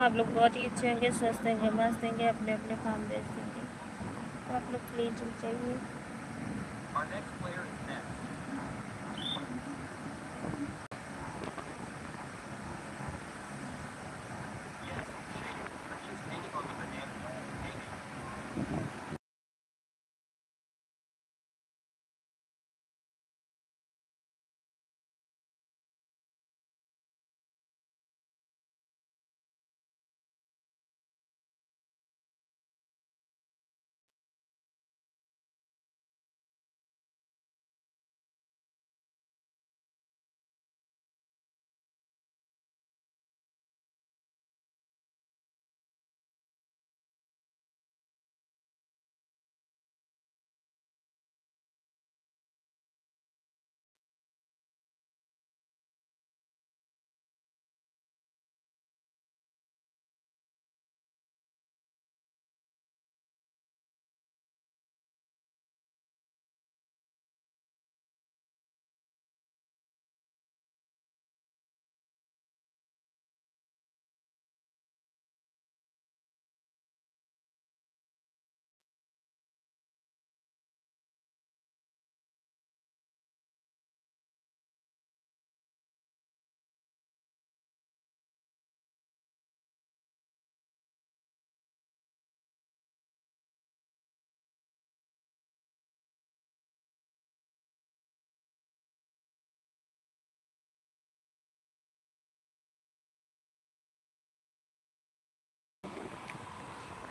आप लोग बहुत ही अच्छे होंगे, स्वस्थ होंगे, मस्त होंगे, अपने अपने काम व्यस्त होंगे। तो आप लोग प्लीज जुड़ जाइए।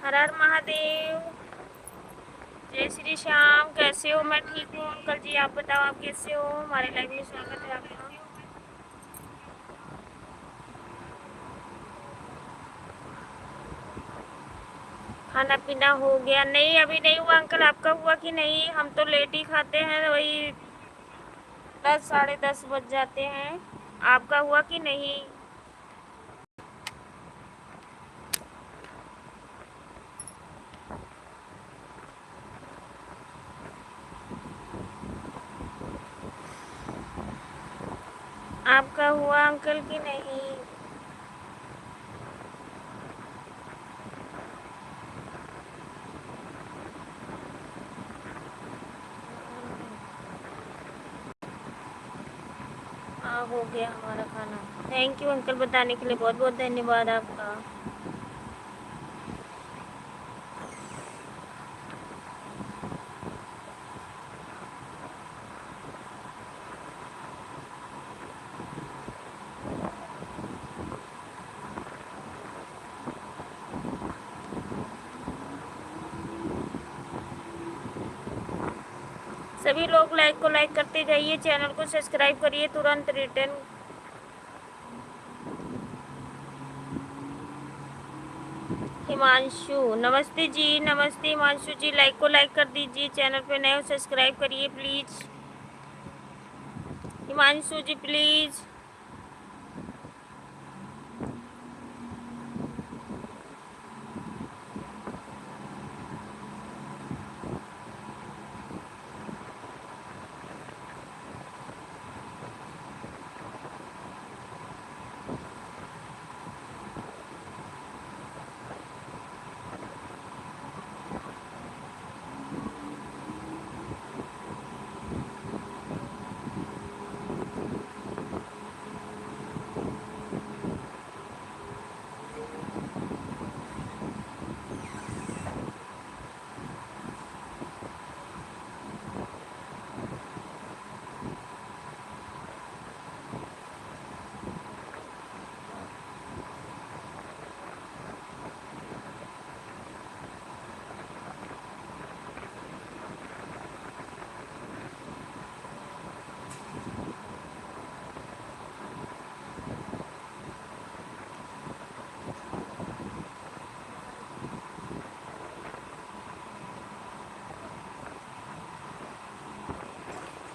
हर हर महादेव। जय श्री श्याम। कैसे हो? मैं ठीक हूँ अंकल जी, आप बताओ आप कैसे हो? हमारे लाइव में स्वागत है आपका। खाना पीना हो गया? नहीं, अभी नहीं हुआ अंकल। आपका हुआ कि नहीं? हम तो लेट ही खाते हैं, वही 10 साढ़े 10 बज जाते हैं। आपका हुआ कि नहीं? आपका हुआ अंकल कि नहीं? हाँ, हो गया हमारा खाना। थैंक यू अंकल, बताने के लिए बहुत बहुत धन्यवाद आपका। सभी लोग लाइक को लाइक करते जाइए, चैनल को सब्सक्राइब करिए तुरंत रिटर्न। हिमांशु, नमस्ते जी। नमस्ते हिमांशु जी, लाइक को लाइक कर दीजिए, चैनल पे नए हो सब्सक्राइब करिए please. Himanshu ji please.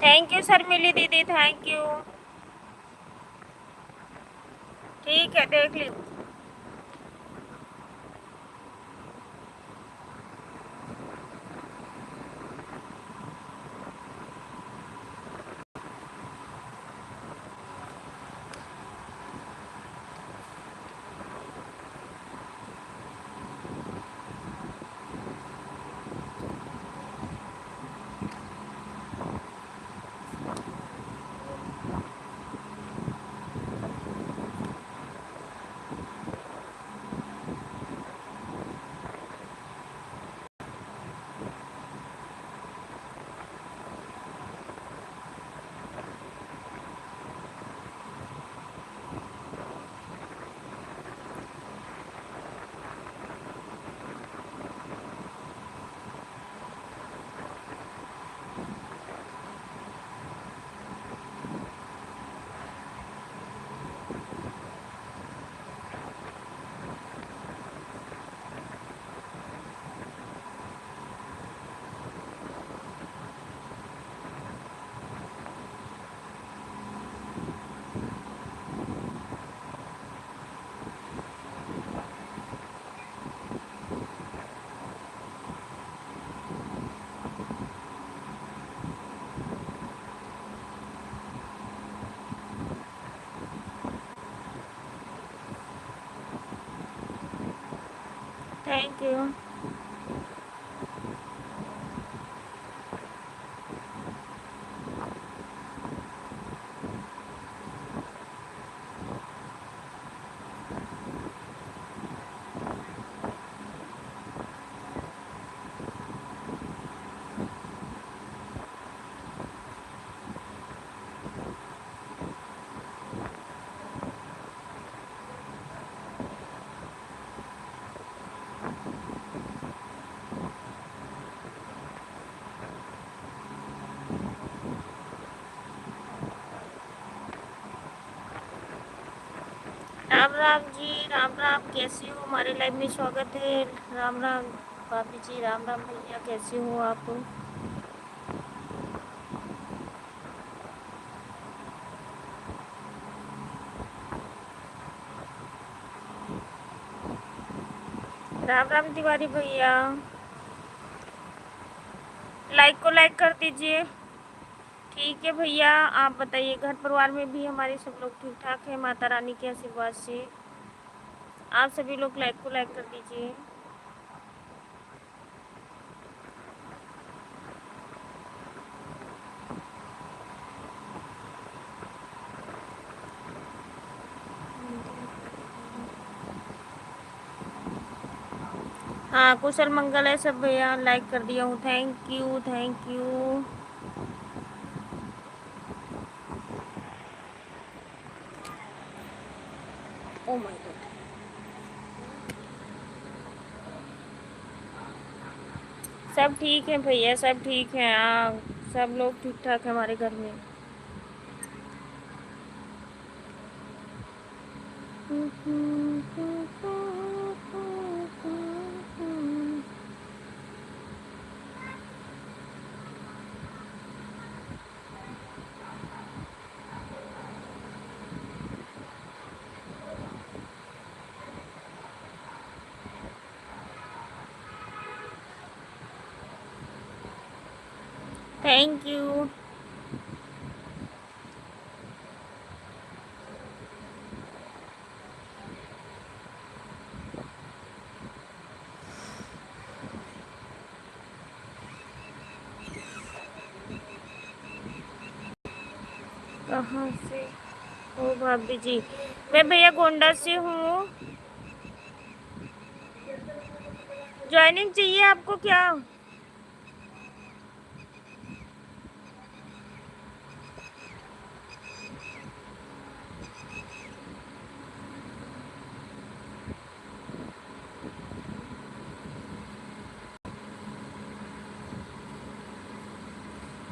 Thank you Sharmili दीदी, थैंक यू। ठीक है, देख ली। Thank you. राम राम जी, राम राम, कैसी हो? हमारे लाइव में स्वागत है। राम राम भाभी जी, राम राम भैया, कैसे हो आप? राम राम तिवारी भैया, लाइक को लाइक कर दीजिए। ठीक है भैया, आप बताइए घर परिवार में भी हमारे सब लोग ठीक ठाक है माता रानी के आशीर्वाद से। आप सभी लोग लाइक को लाइक कर दीजिए। हाँ, कुशल मंगल है सब भैया, लाइक कर दिया हूँ। Thank you, thank you. Oh my God. सब ठीक है भैया, सब ठीक है। हाँ, सब लोग ठीक ठाक है हमारे घर में। Thank you. कहाँ से हो भाभी जी? मैं भैया गोंडा से हूँ। ज्वाइनिंग चाहिए आपको क्या?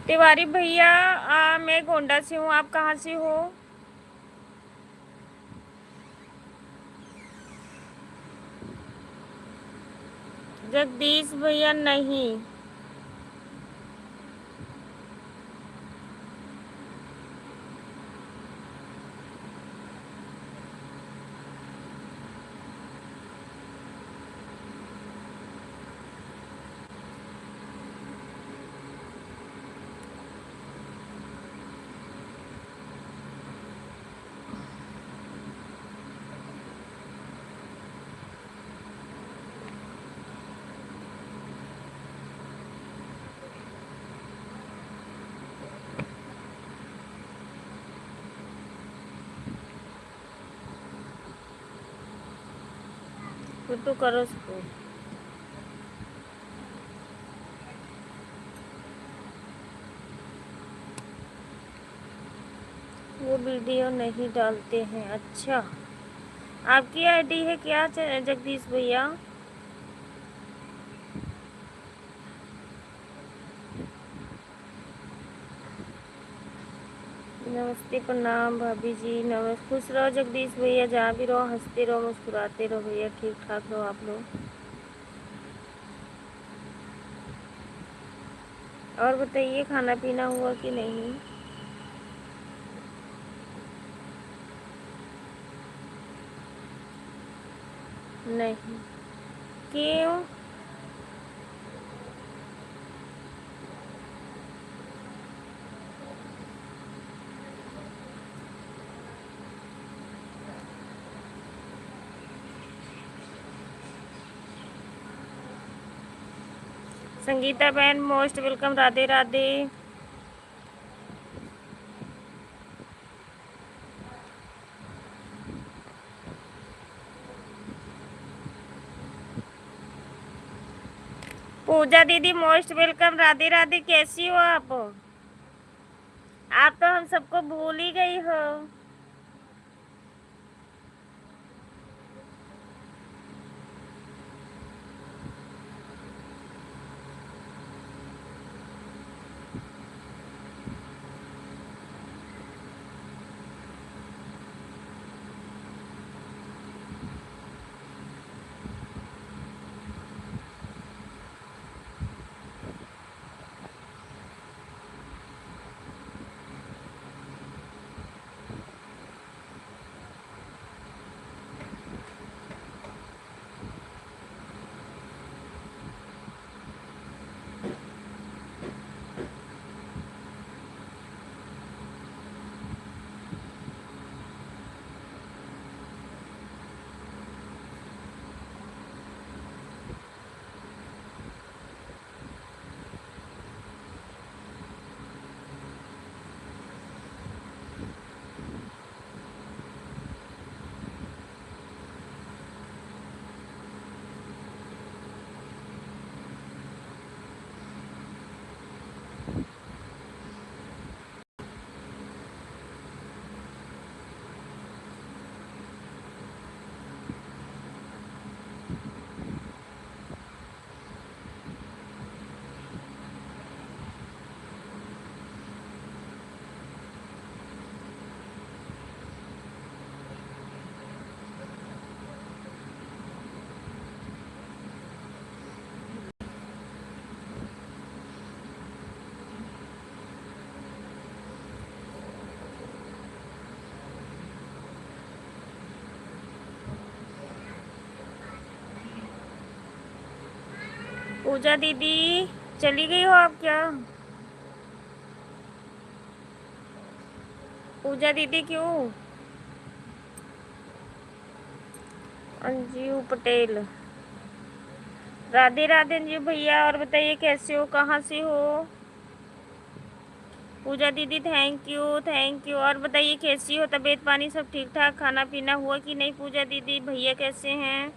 तिवारी भैया, मैं गोंडा से हूँ। आप कहाँ से हो? जगदीश भैया नहीं। तो करो उसको। वो वीडियो नहीं डालते हैं। अच्छा, आपकी आईडी है क्या जगदीश भैया? नमस्ते, प्रणाम भाभी जी। नमस्ते, खुश रहो जगदीश भैया, जहाँ भी रहो हंसते रहो मुस्कुराते रहो भैया, ठीक ठाक रहो आप लोग। और बताइए, खाना पीना हुआ कि नहीं? नहीं, क्यों? संगीता बहन मोस्ट वेलकम, राधे राधे। पूजा दीदी मोस्ट वेलकम, राधे राधे। कैसी हो आप? आप तो हम सबको भूल ही गई हो। पूजा दीदी चली गई हो आप क्या? पूजा दीदी क्यों? अंजू पटेल, राधे राधे अंजू भैया। और बताइए कैसे हो, कहाँ से हो? पूजा दीदी थैंक यू, थैंक यू। और बताइए कैसी हो, तबीयत पानी सब ठीक ठाक, खाना पीना हुआ कि नहीं? पूजा दीदी भैया कैसे हैं?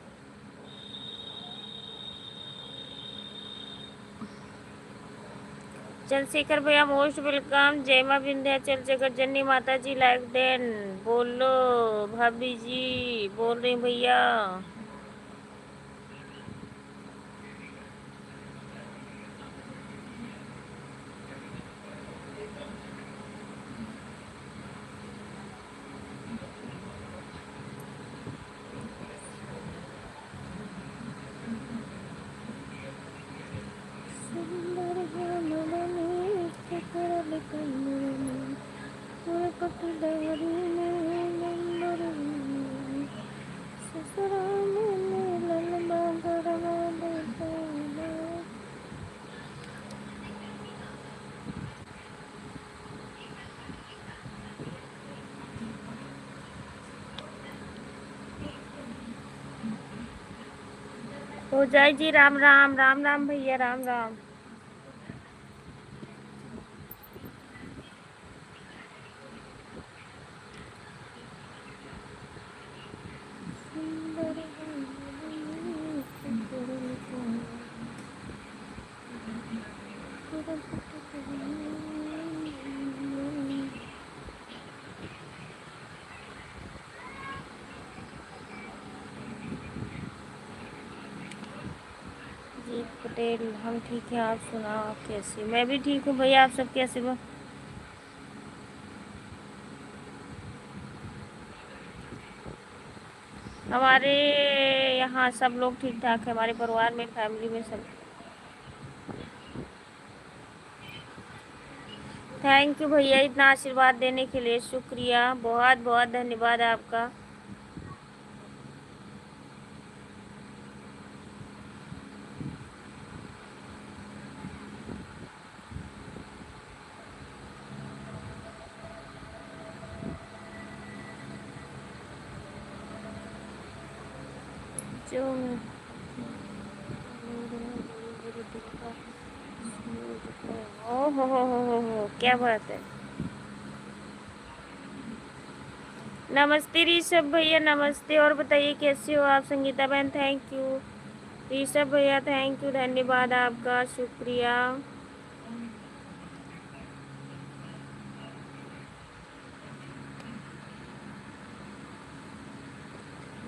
चंद्रशेखर भैया मोस्ट वेलकम। जय मां विंध्याचल जगत जननी माता जी लाइक देन। बोलो भाभी जी, बोल रही भैया। हो जाए जी, राम राम, राम राम भैया, राम राम। जी पटेल, हम ठीक हैं, आप सुनाओ, आप कैसे? मैं भी ठीक हूँ भैया, आप सब कैसे हो? हमारे यहाँ सब लोग ठीक ठाक है, हमारे परिवार में, फैमिली में सब। थैंक यू भैया, इतना आशीर्वाद देने के लिए शुक्रिया, बहुत बहुत धन्यवाद आपका। जो हो, क्या बात है। नमस्ते ऋषभ भैया, नमस्ते। और बताइए कैसे हो आप संगीता बहन? थैंक यू ऋषभ भैया, थैंक यू, धन्यवाद आपका, शुक्रिया।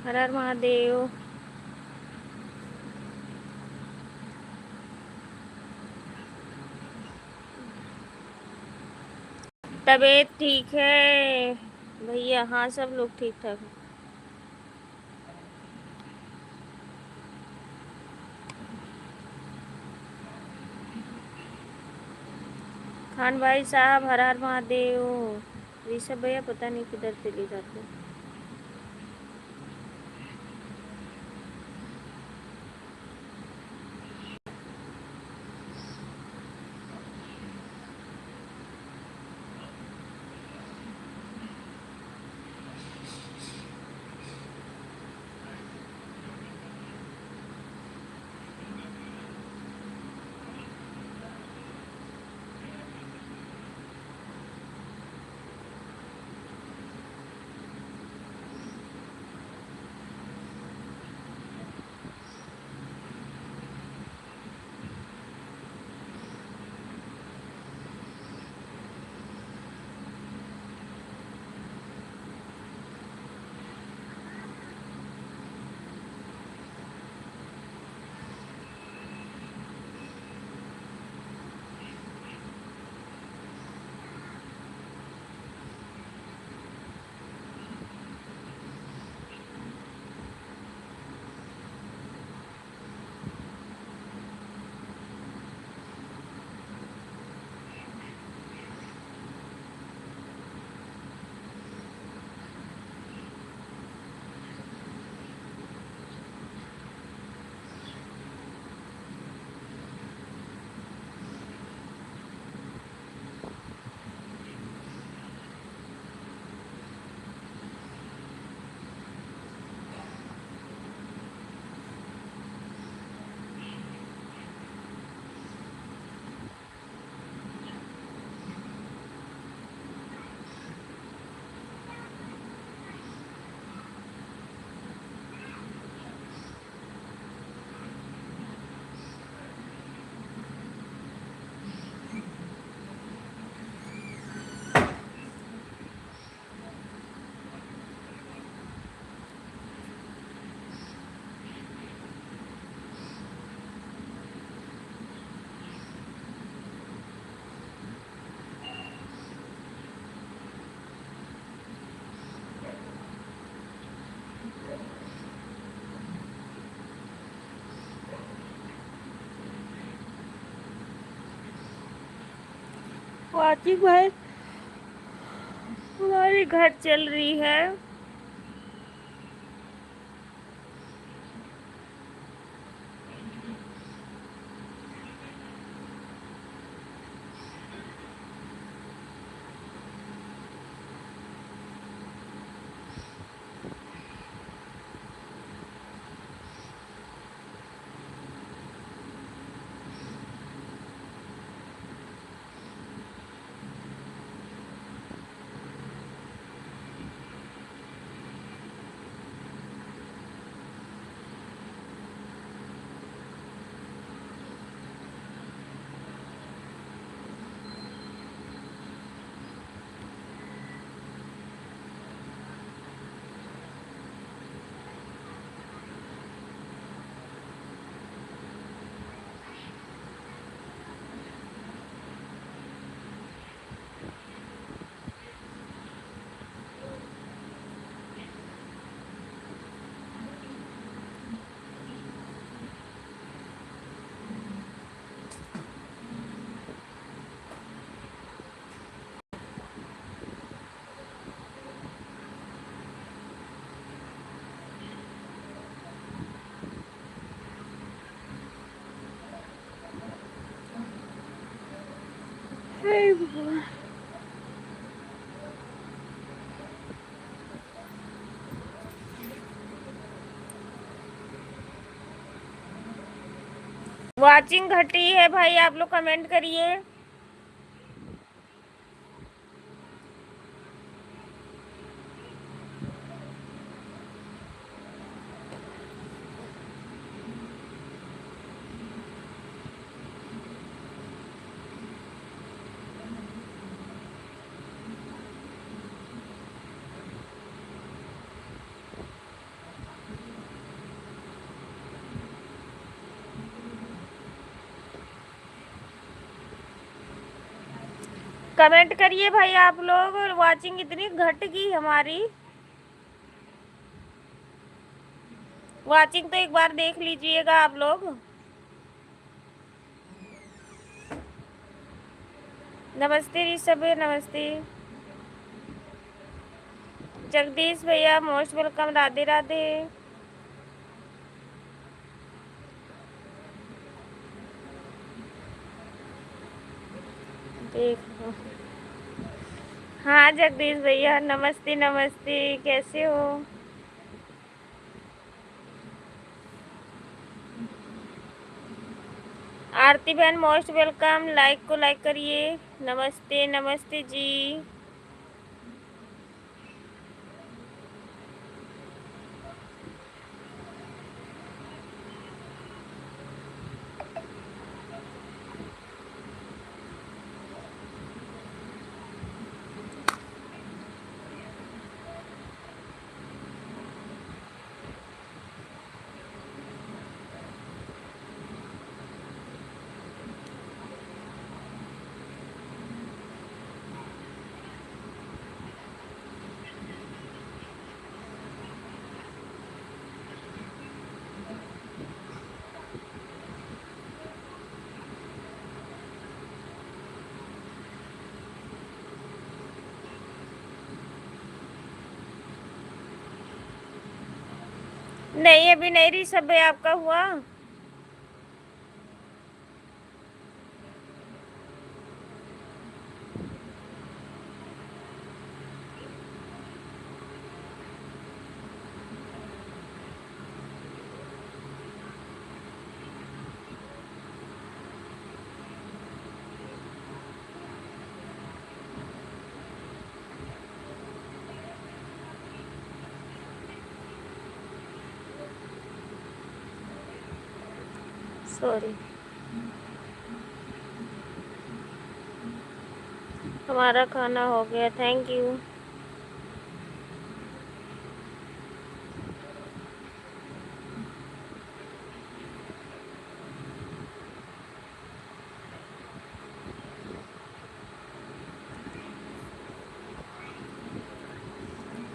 हर हर महादेव। तबीयत ठीक है भैया? हाँ, सब लोग ठीक ठाक हैं। खान भाई साहब, हर हर महादेव। ऋषभ भैया पता नहीं किधर चले जाते हैं। वाचिक भाई, हमारे घर चल रही है। हे भगवान। वाचिंग घटी है भाई, आप लोग कमेंट करिए। कमेंट करिए भाई आप लोग, वाचिंग इतनी घट गई हमारी। वाचिंग तो एक बार देख लीजिएगा आप लोग। नमस्ते ऋषभ, नमस्ते जगदीश भैया, मोस्ट वेलकम, राधे राधे। देखो, हाँ जगदीश भैया, नमस्ते नमस्ते, कैसे हो? आरती बहन मोस्ट वेलकम, लाइक को लाइक करिए। नमस्ते नमस्ते जी। नहीं अभी नहीं ऋषभ भाई, आपका हुआ? सॉरी, हमारा खाना हो गया, थैंक यू।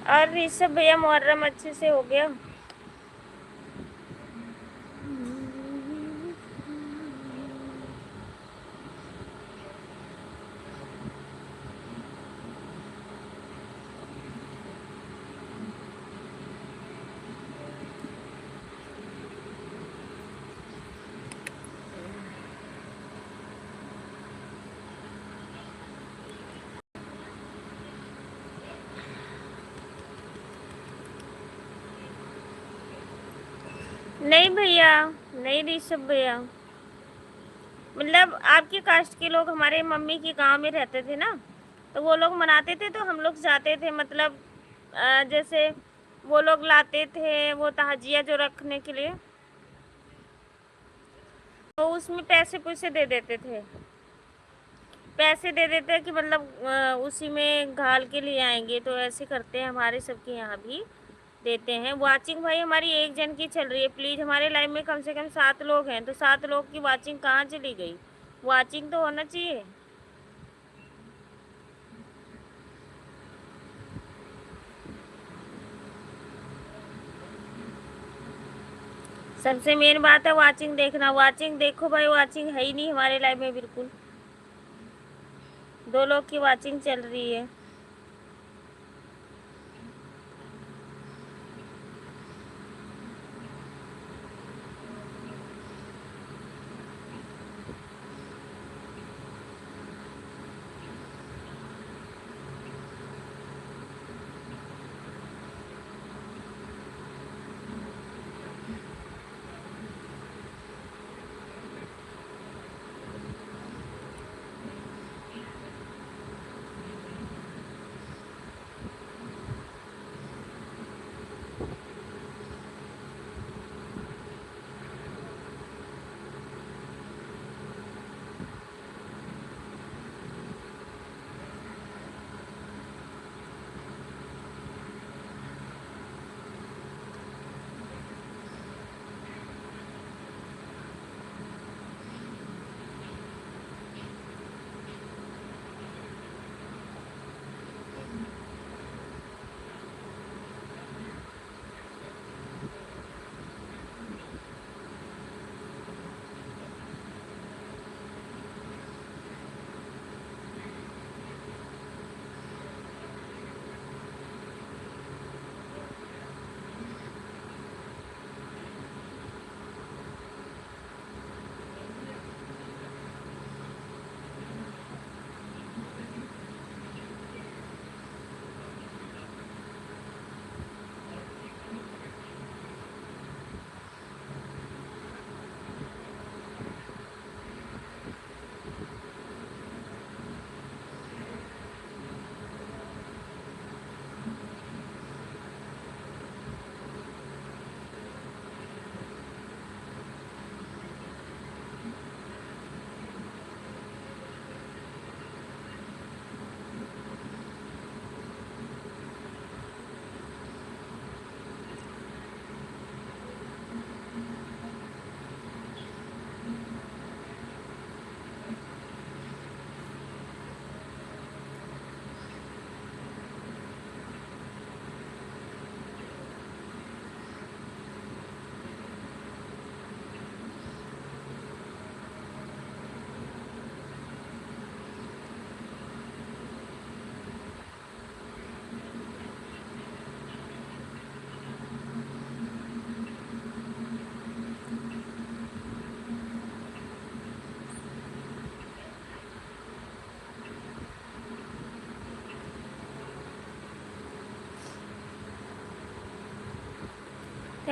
और ऋषभ भैया, मुहर्रम अच्छे से हो गया? नहीं भैया, नहीं ऋषभ भैया, मतलब आपकी कास्ट के लोग हमारे मम्मी के गांव में रहते थे ना, तो वो लोग मनाते थे तो हम लोग जाते थे, मतलब जैसे वो लोग लाते थे वो ताजिया जो रखने के लिए, तो उसमें पैसे पैसे दे देते थे, पैसे दे देते हैं कि मतलब उसी में घाल के लिए आएंगे, तो ऐसे करते हैं हमारे सबके यहाँ भी देते हैं। वाचिंग भाई हमारी एक जन की चल रही है, प्लीज़ हमारे लाइव में कम से कम 7 लोग हैं, तो 7 लोग की वाचिंग कहाँ चली गई? वाचिंग तो होना चाहिए। सबसे मेन बात है वाचिंग देखना, वाचिंग देखो भाई, वाचिंग है ही नहीं हमारे लाइव में बिल्कुल, 2 लोग की वाचिंग चल रही है।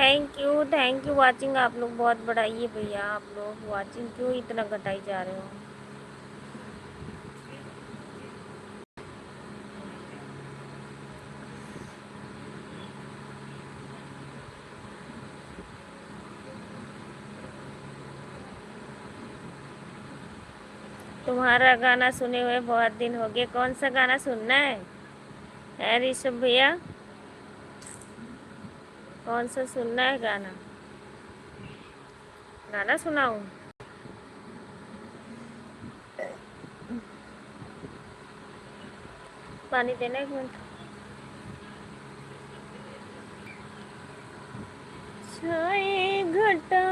Thank you watching. आप लोग बहुत बढ़ाइए भैया, आप लोग वाचिंग क्यों इतना घटाई जा रहे हो? तुम्हारा गाना सुने हुए बहुत दिन हो गए। कौन सा गाना सुनना है ऋषभ भैया? कौन सा सुनना है गाना? गाना सुनाऊं? पानी देना एक मिनट। छाए घटा।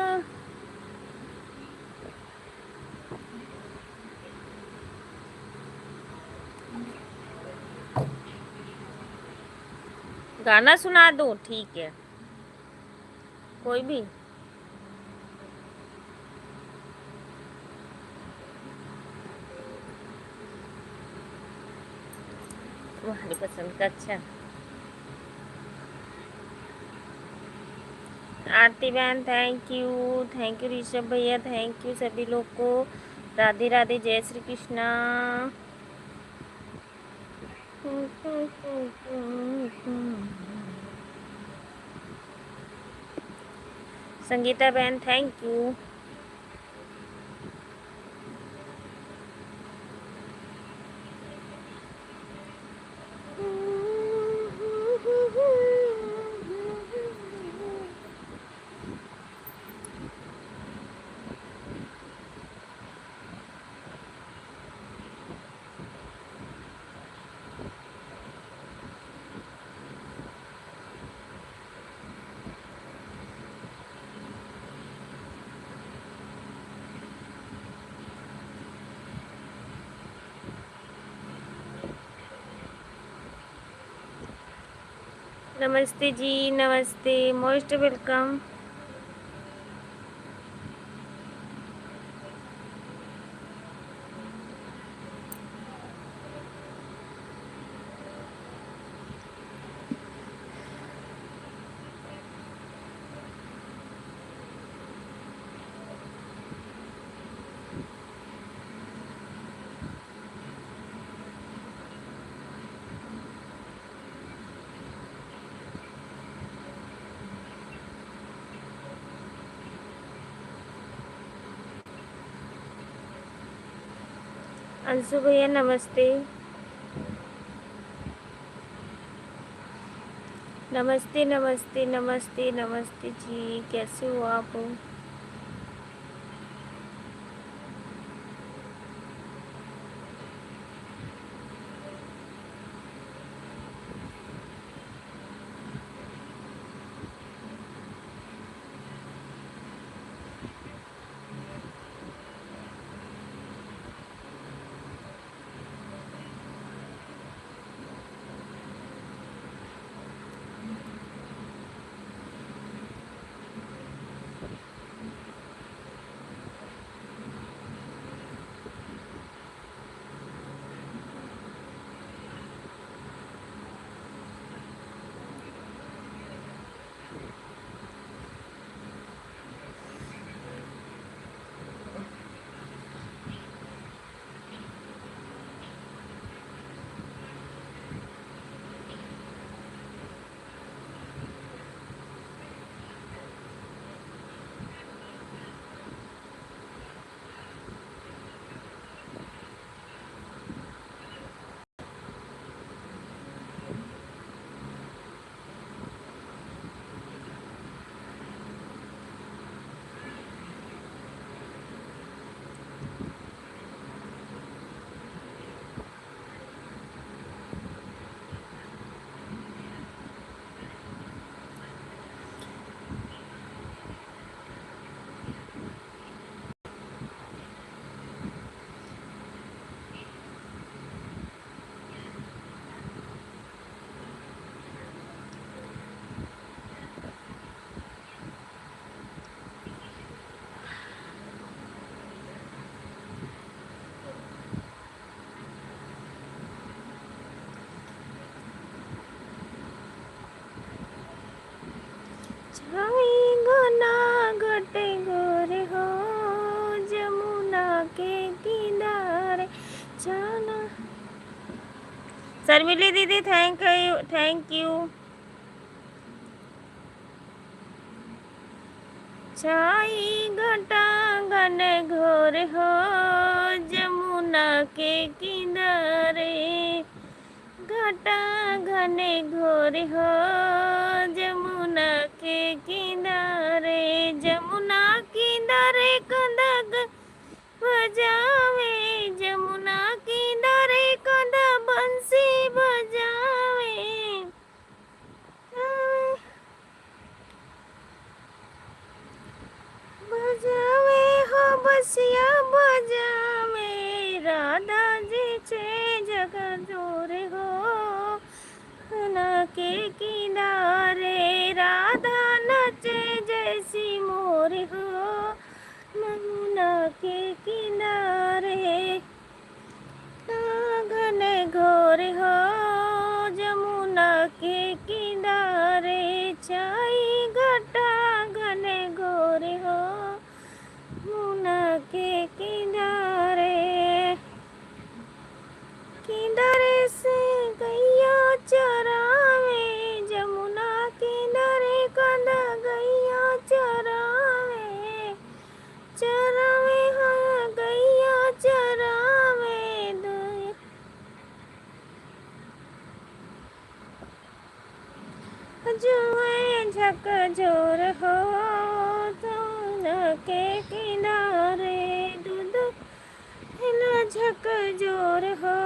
गाना सुना दो, ठीक है, कोई भी। तुम्हारी पसंद का। अच्छा, आरती बहन थैंक यू ऋषभ भैया, थैंक यू सभी लोग को। राधे राधे, जय श्री कृष्णा। संगीता बहन थैंक यू। नमस्ते जी, नमस्ते, मोस्ट वेलकम। अंशु भैया नमस्ते। नमस्ते नमस्ते नमस्ते नमस्ते जी, कैसे हो आप? शर्मिली दीदी थैंक यू, थैंक यू। छाई घटा घने घोर हो जमुना के किनारे, घटा घने घोर हो जमुना के किनारे, जमुना किनारे कंदक बजावे, जमुना किनारे कंदा बंसी बजावे, बजावे हो बसिया बजावे, राधा जी छे जगह जोर हो ना के किनारे, राधा नचे जैसी मोर हो यमुना के किनारे, घने घोर हो जमुना के किनारे, छाई घटा घने घोर हो यमुना के किनारे, किनारे से गैया चरावे, जमुना किनारे कंदा गैया चरावे, चरावे हाँ गैया चरावे, जुए झक झोर हो जमुना के किनारे, दूध हिला झक जोर हो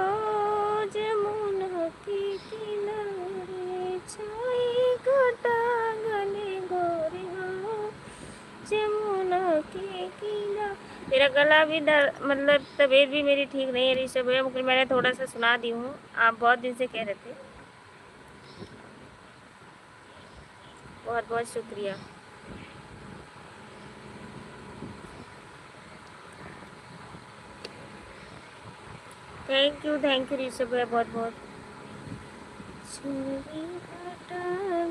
जमुना के किनारे, छाई घटा घने घोर हो जमुना के किनारे। मेरा गला भी मतलब तबीयत भी मेरी ठीक नहीं है ऋषभ भैया, मगर मैंने थोड़ा सा सुना दी हूँ, आप बहुत दिन से कह रहे थे। बहुत बहुत शुक्रिया। थैंक यू ऋषभ भैया, बहुत बहुत।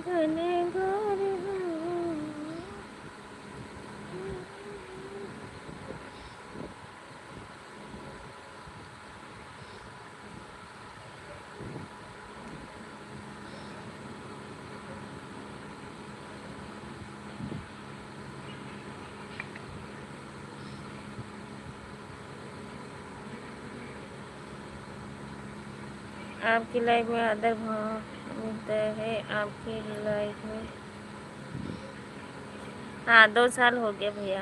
घने घोर हो, आपकी लाइफ में आदर भाव मिलता है, आपकी लाइफ में। हाँ 2 साल हो गया भैया,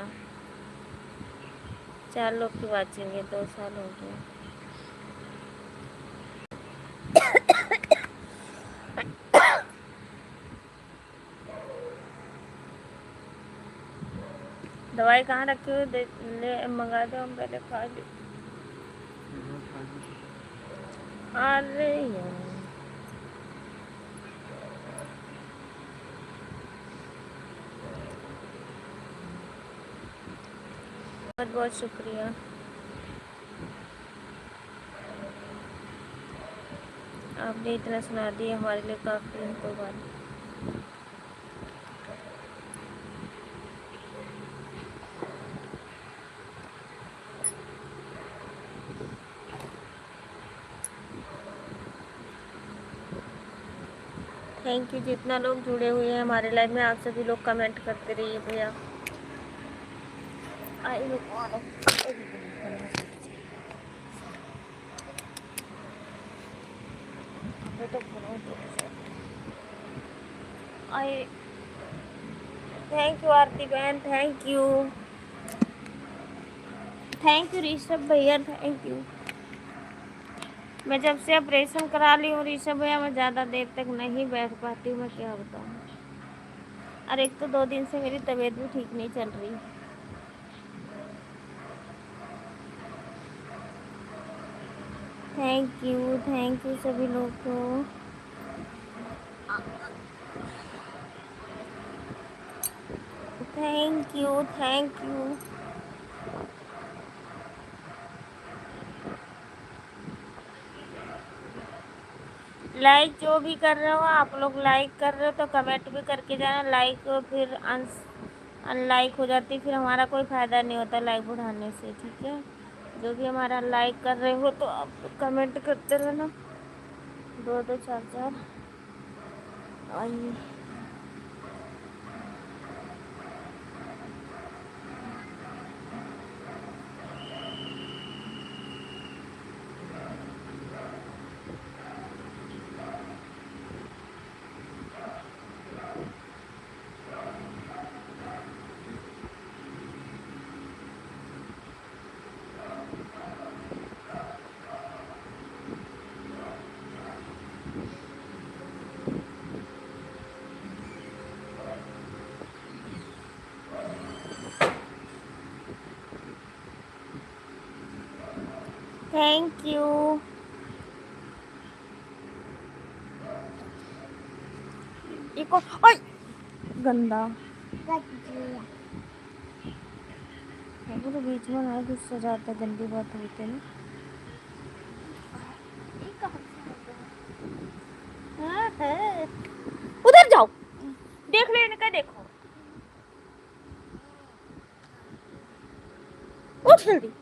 4 लोग की बात चाहिए, 2 साल हो गए। दवाई कहाँ रखी हो, ले मंगा दो, हम पहले खा ली। अरे यार बहुत बहुत शुक्रिया। आपने इतना सुना दिया हमारे लिए काफ़ी है, कोई बात नहीं। थैंक यू जितना लोग जुड़े हुए हैं हमारे लाइव में, आप सभी लोग कमेंट करते रहिए भैया। आई थैंक यू आरती बहन, थैंक यू ऋषभ भैया, थैंक यू। मैं जब से ऑपरेशन करा ली हूँ ऋषभ भैया, मैं ज़्यादा देर तक नहीं बैठ पाती हूँ, मैं क्या बताऊँ। और एक तो 2 दिन से मेरी तबीयत भी ठीक नहीं चल रही। थैंक यू सभी लोग को। Thank you. लाइक जो भी कर रहे हो आप लोग, लाइक कर रहे हो तो कमेंट भी करके जाना। लाइक फिर अनलाइक हो जाती, फिर हमारा कोई फ़ायदा नहीं होता लाइक बढ़ाने से, ठीक है। जो भी हमारा लाइक कर रहे हो तो आप कमेंट करते रहना। दो दो चार चार आई। Thank you. एक और गंदा वो तो बीच में ना गुस्सा जाता, गंदी बात होती है ना। उधर जाओ, देख लो इनका, देखो उठ जल्दी।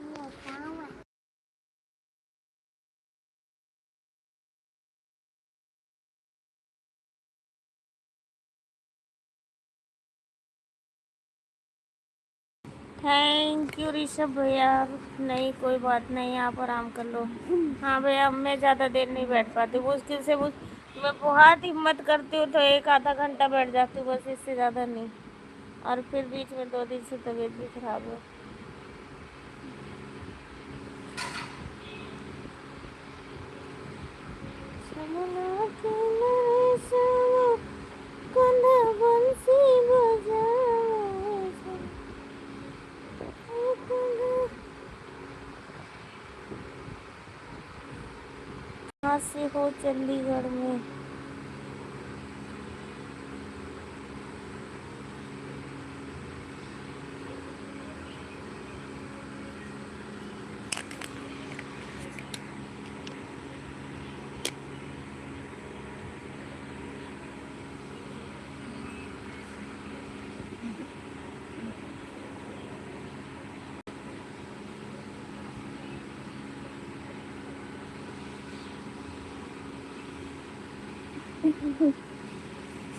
थैंक यू ऋषभ भैया। नहीं कोई बात नहीं, आप आराम कर लो। हाँ भैया, मैं ज़्यादा देर नहीं बैठ पाती, मुश्किल से मैं बहुत हिम्मत करती हूँ तो एक आधा घंटा बैठ जाती हूँ बस, इससे ज़्यादा नहीं। और फिर बीच में 2 दिन से तबीयत भी खराब है। कहाँ से हो? चंडीगढ़ में।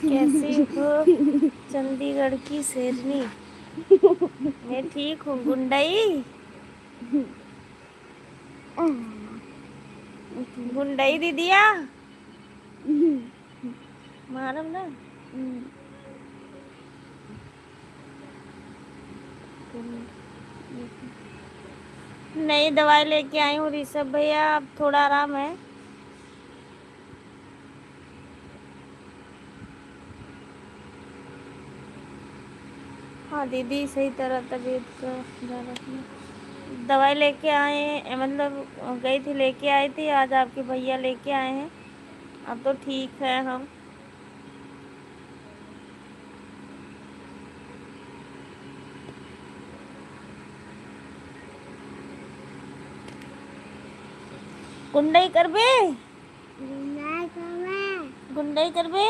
कैसी हो चंडीगढ़ की शेरनी? मैं ठीक हूँ गुंडई। गुंडई दीदिया मालूम ना। नहीं, दवाई लेके आई हूँ ऋषभ भैया, अब थोड़ा आराम है। हाँ दीदी, सही तरह तबीयत का ध्यान रखना। दवाई लेके आए, मतलब गई थी लेके आई थी, आज आपके भैया लेके आए हैं, अब तो ठीक है हम। गुंडई करबे, गुंडई करबे,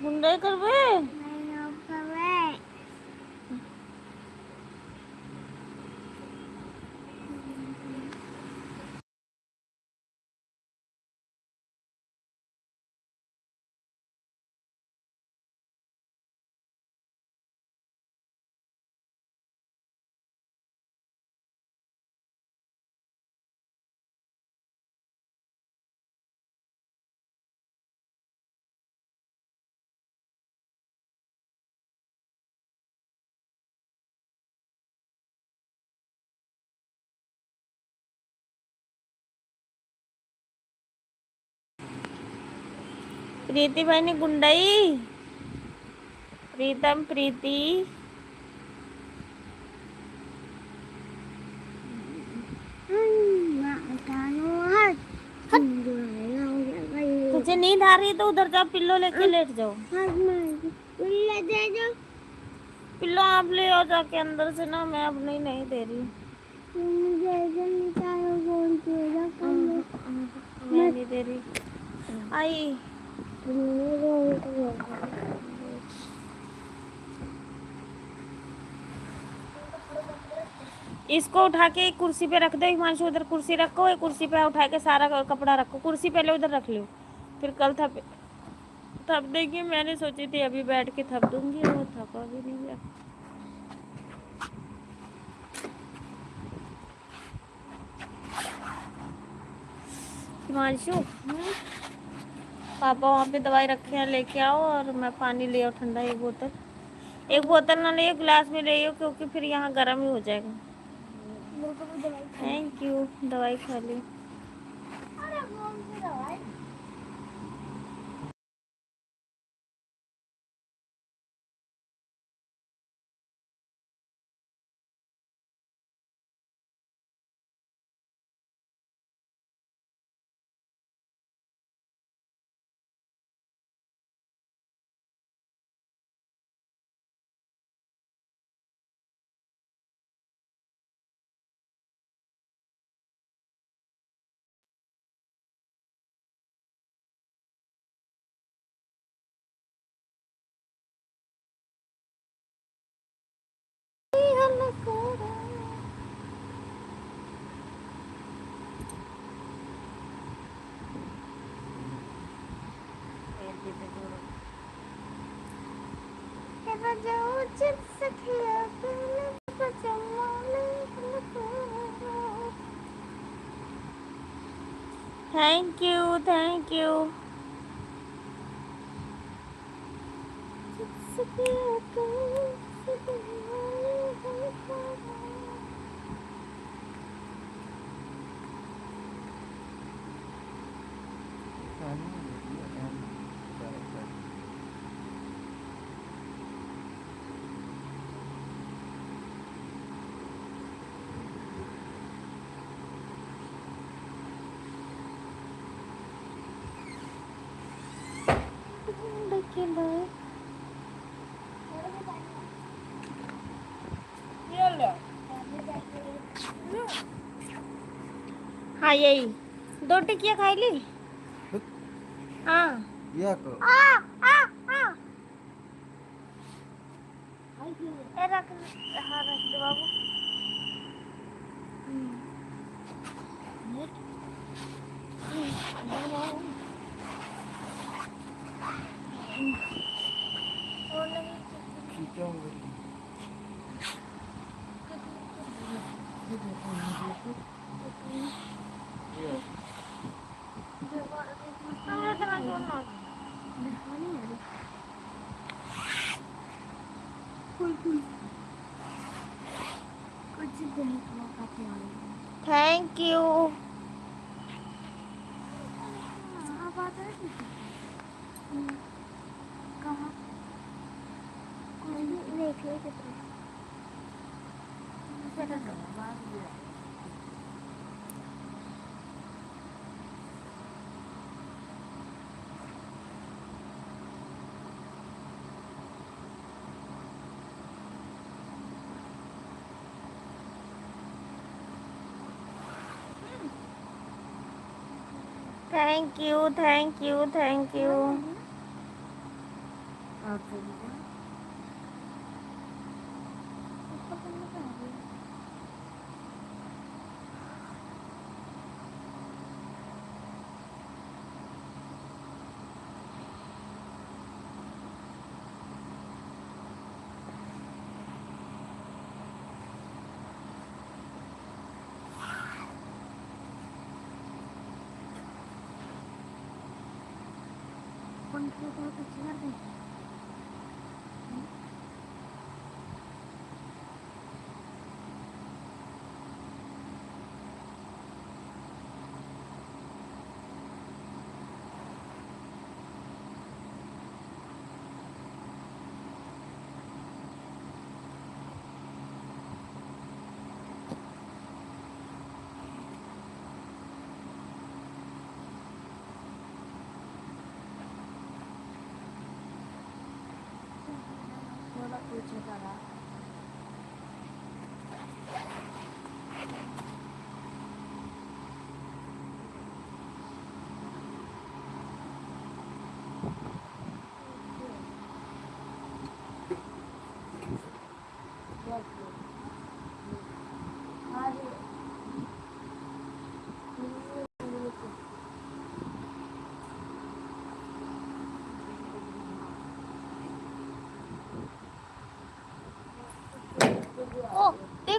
गुंडई करबे। प्रीति भाई ने गुंडई, प्रीतम प्रीति। तुझे नींद आ रही है तो उधर जाओ, पिल्लो लेके लेट जाओ। पिल्लो आप ले आओ जाके अंदर से ना, मैं अब नहीं दे रही। मैं नहीं दे रही। आई इसको उठा के एक कुर्सी पे रख दो हिमांशु, उधर कुर्सी रखो, एक कुर्सी पे उठा के सारा कपड़ा रखो, कुर्सी पहले उधर रख लो, फिर कल थप देंगे। मैंने सोची थी अभी बैठ के थप दूंगी, वो थपा भी नहीं गया। हिमांशु पापा वहाँ पे दवाई रखे हैं, लेके आओ, और मैं पानी ले आओ ठंडा, एक बोतल ना ले, गिलास में ले, क्योंकि फिर यहाँ गर्म ही हो जाएगा। थैंक यू, दवाई खा ली। Thank you, thank you. हाँ यही 2 टिकिया खाई ली। हाँ रख, हाँ रख दे बाबू। Thank you. Thank you, thank you, thank you.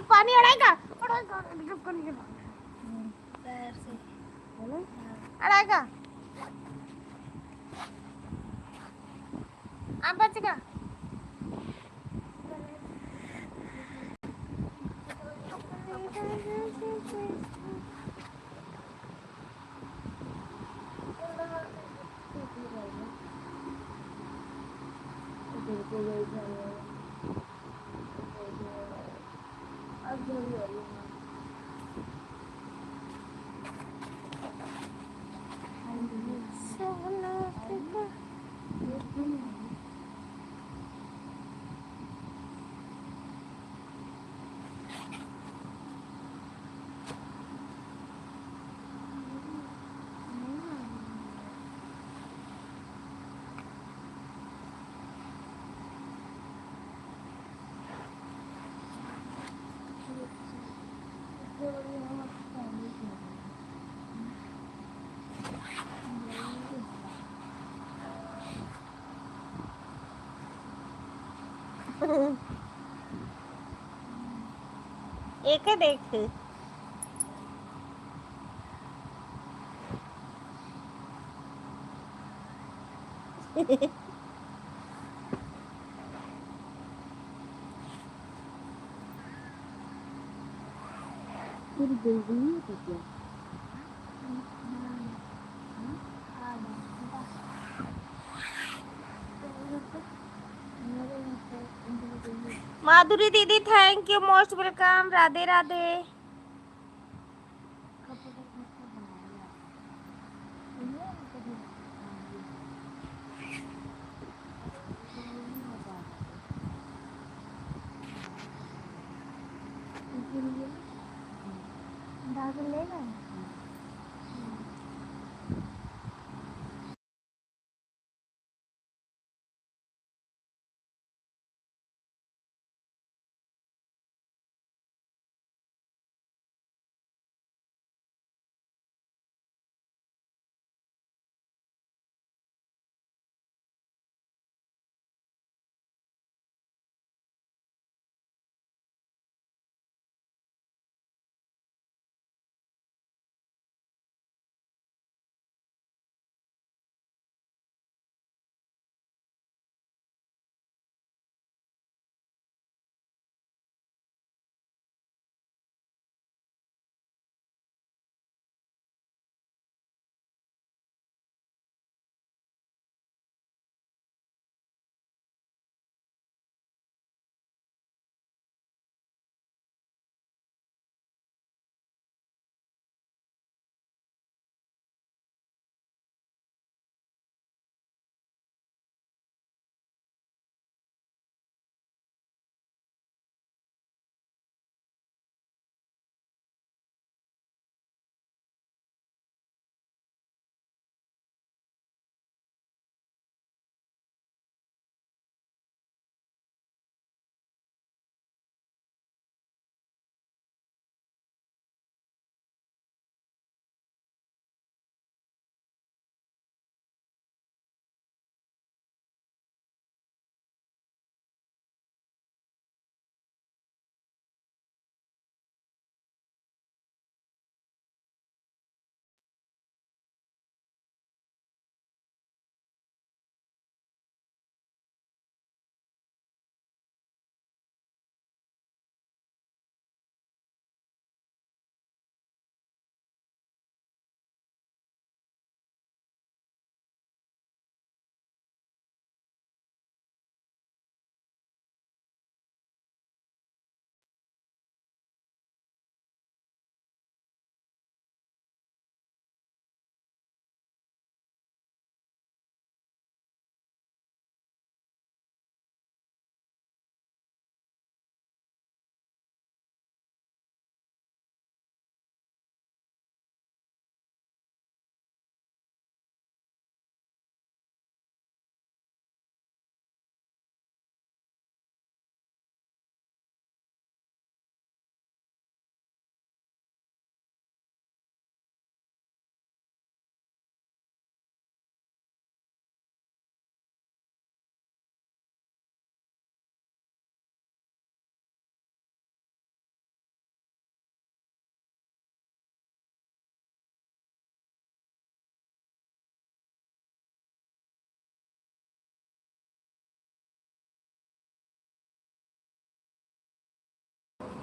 पानी अड़ाएगा अड़ाएगा आप बचेगा एक है देख माधुरी दीदी thank you most welcome Radhe Radhe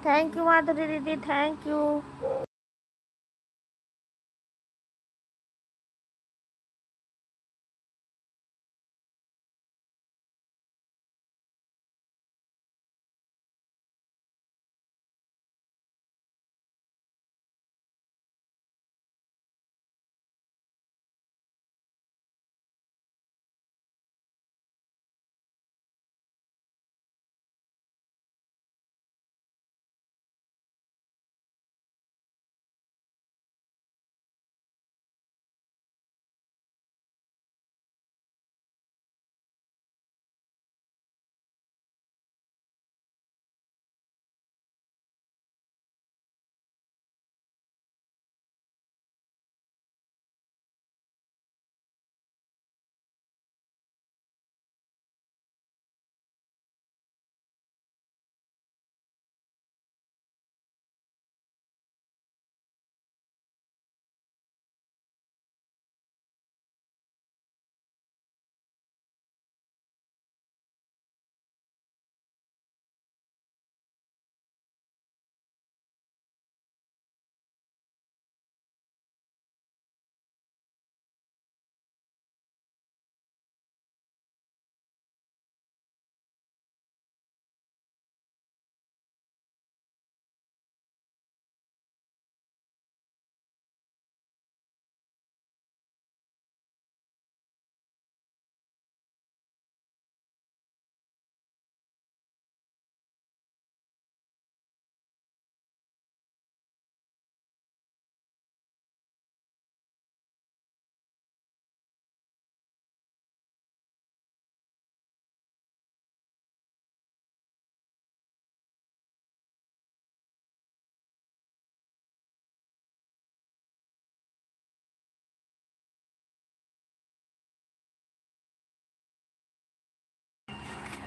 thank you Madhuri दीदी, thank you.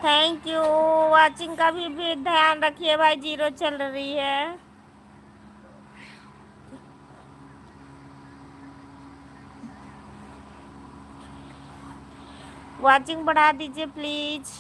Thank you. Watching का भी ध्यान रखिए भाई, 0 चल रही है। वाचिंग बढ़ा दीजिए प्लीज।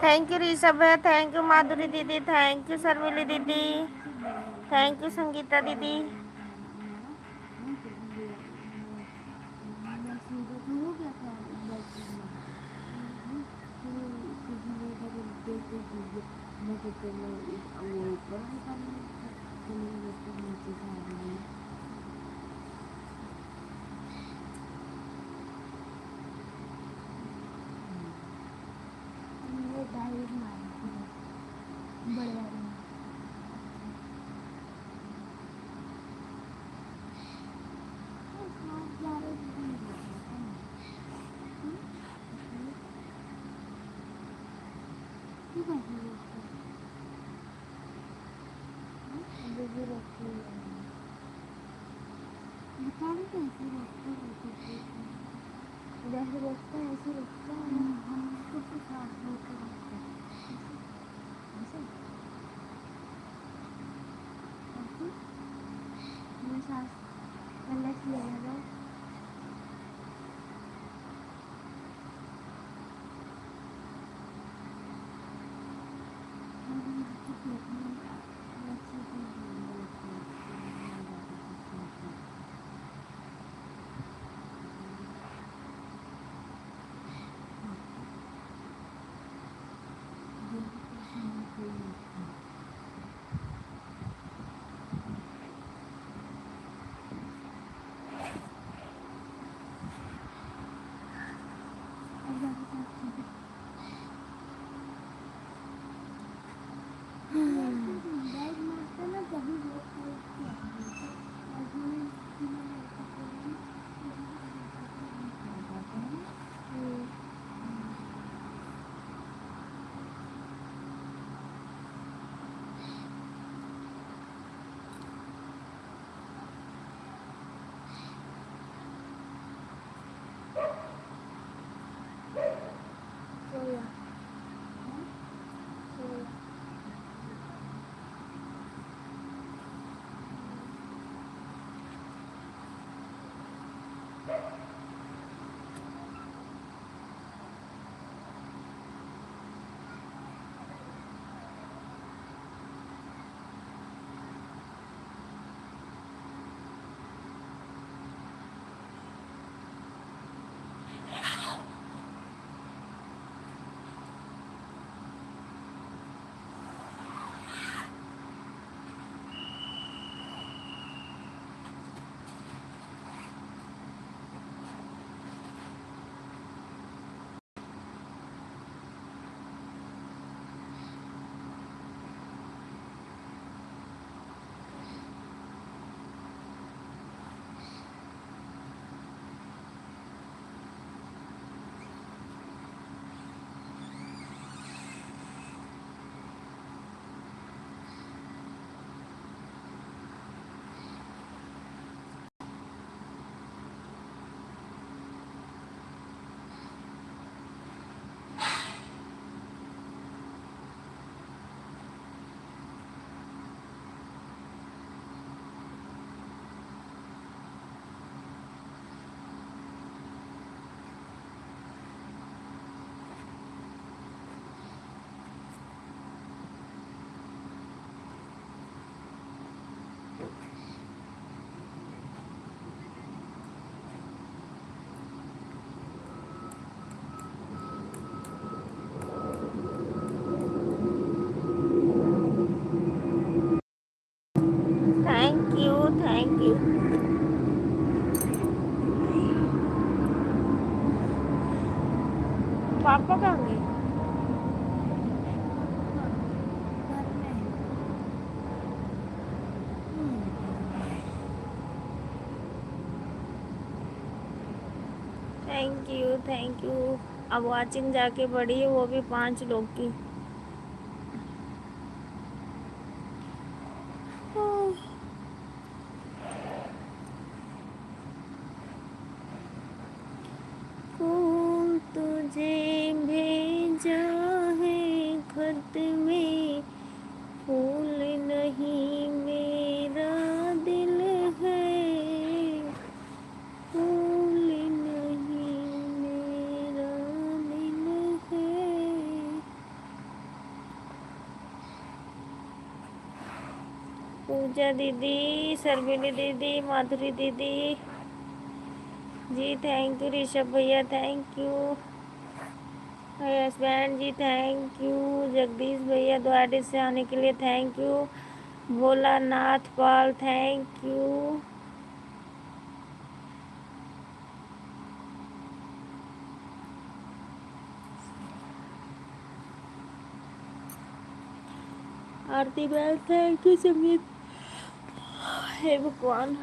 थैंक यू ऋषभ भैया, थैंक यू माधुरी दीदी, थैंक यू शर्मिली दीदी, थैंक यू संगीता दीदी। पापा कहाँ गए? Thank you thank you. अब वॉचिंग जाके बढ़ी है, वो भी 5 लोग की। कौन तुझे भेजा है खत में, फूल नहीं मेरा दिल है, फूल नहीं मेरा दिल है। पूजा दीदी, शर्मिली दीदी, माधुरी दीदी जी थैंक यू। ऋषभ भैया थैंक यू। हस्बैंड जी थैंक यू। जगदीश भैया द्वारका से आने के लिए thank you. Bholanath Pal thank you. Aarti बैल थैंक यू। समीत, हे भगवान।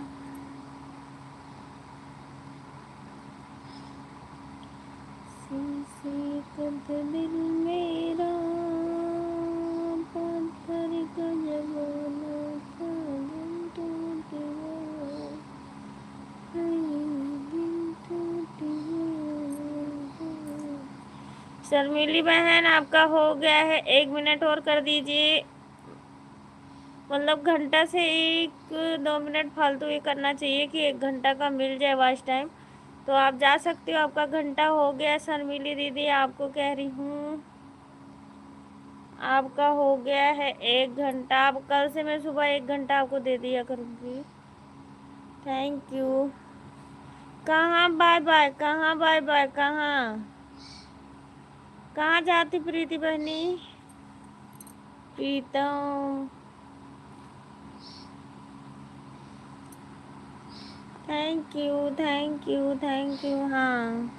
दिल मेरा पत्थर का जमाना का दिल टूट गया, दिल टूट गया। शर्मिली बहन आपका हो गया है, 1 मिनट और कर दीजिए। मतलब घंटा से 1-2 मिनट फालतू ये करना चाहिए कि 1 घंटा का मिल जाए वॉच टाइम। तो आप जा सकते हो, आपका घंटा हो गया। शर्मिली दीदी आपको कह रही हूँ, आपका हो गया है 1 घंटा। अब कल से मैं सुबह 1 घंटा आपको दे दिया करूँगी। Thank you. कहाँ बाय बाय, कहाँ बाय बाय, कहाँ कहाँ जाती प्रीति बहनी? Pritam thank you thank you thank you. हाँ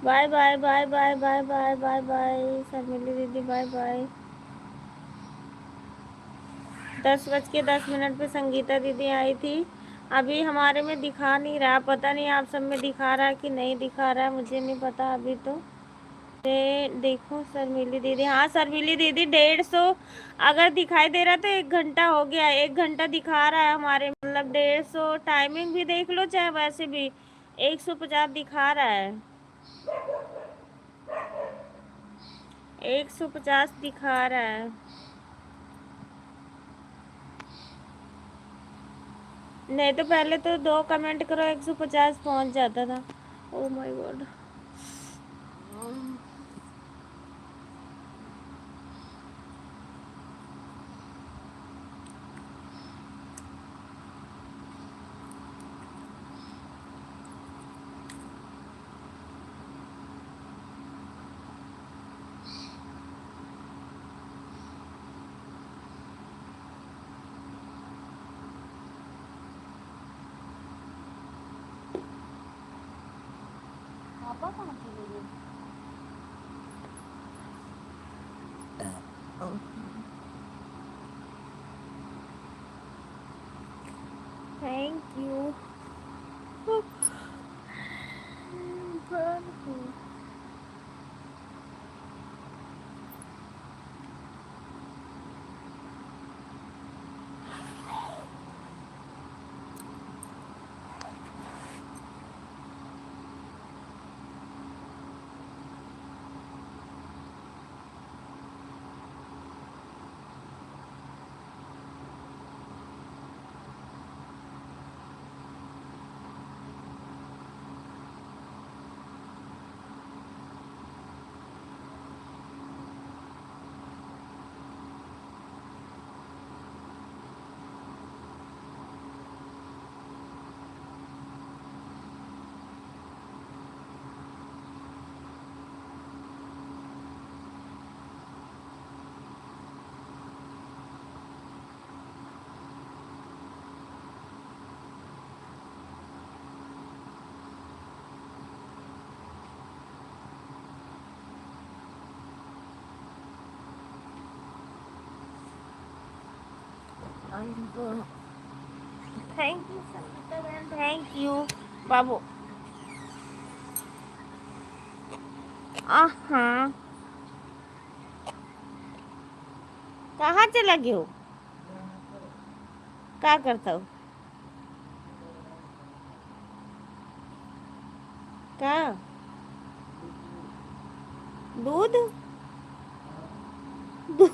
bye bye bye bye bye bye bye bye. Sharmili दीदी बाय बाय। 10:10 पे संगीता दीदी आई थी। अभी हमारे में दिखा नहीं रहा, पता नहीं आप सब में दिखा रहा है कि नहीं दिखा रहा है, मुझे नहीं पता अभी। तो देखो शर्मिली दीदी, हाँ शर्मिली दीदी 150 अगर दिखाई दे रहा तो 1 घंटा हो गया। 1 घंटा दिखा रहा है हमारे, मतलब 150। टाइमिंग भी देख लो, चाहे वैसे भी 150 दिखा रहा है। 150 दिखा रहा है। नहीं तो पहले तो 2 कमेंट करो 150 पहुंच जाता था। Oh my God. पापा कहाँ चले गए? Thank you. Thank you Sangeeta बहन, थैंक यू बाबू। हाँ, कहाँ चला गए हो? क्या करता हो? क्या दूध? दू-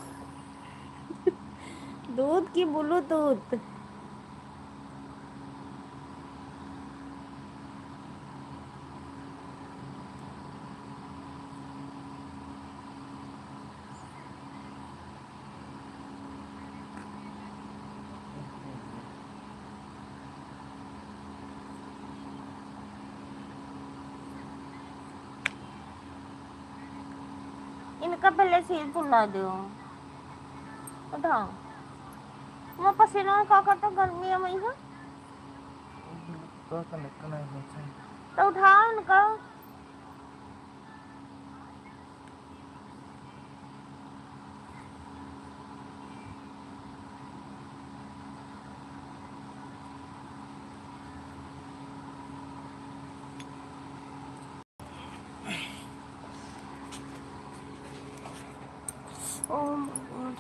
दूध की ब्लूटूथ? इनका पहले सिर फुला दो। उठाओ। मैं पसीना का करता गर्मी है वही है। तो उठाओ इनका। Oh my God.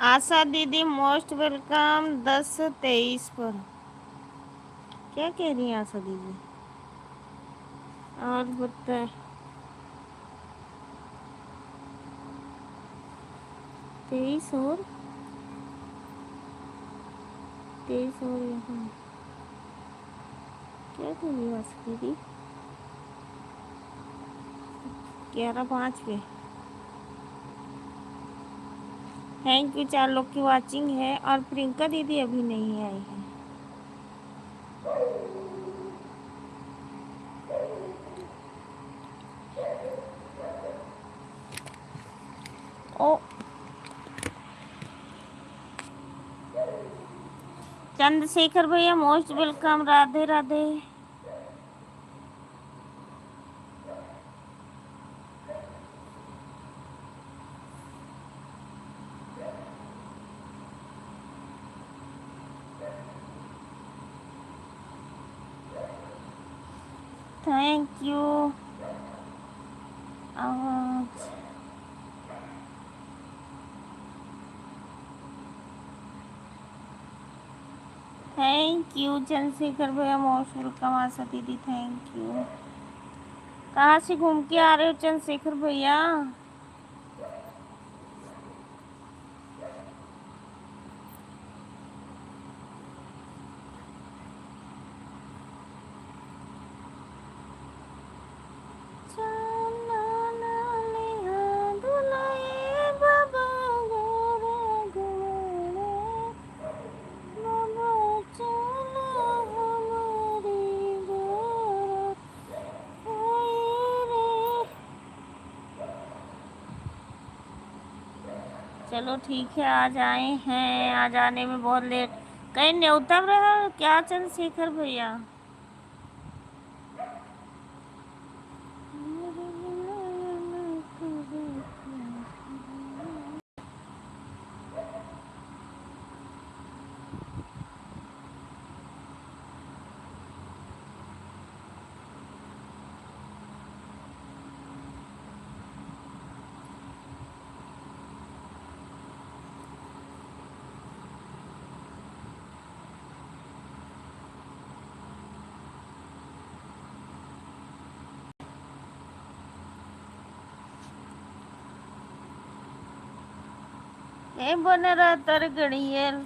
आशा दीदी मोस्ट वेलकम 10-23 पर। क्या कह रही हैं आशा दीदी? और बताए। 23 और 23 और यहाँ क्या कह रही है आशा दीदी? 11-5 पे। थैंक यू, 4 लोग की वाचिंग है। और प्रियंका दीदी अभी नहीं आई है। ओ चंद्रशेखर भैया most welcome. Radhe Radhe. Thank you. आवाज थैंक यू चंद्रशेखर भैया मोस्ट वेलकम। आशा दीदी थैंक यू। कहाँ से घूम के आ रहे हो चंद्रशेखर भैया? चलो ठीक है, आ जाए हैं, आ जाने में बहुत लेट। कहीं नहीं उतर रहा क्या चंद्रशेखर भैया? ए बन रहा तर गड़ियल।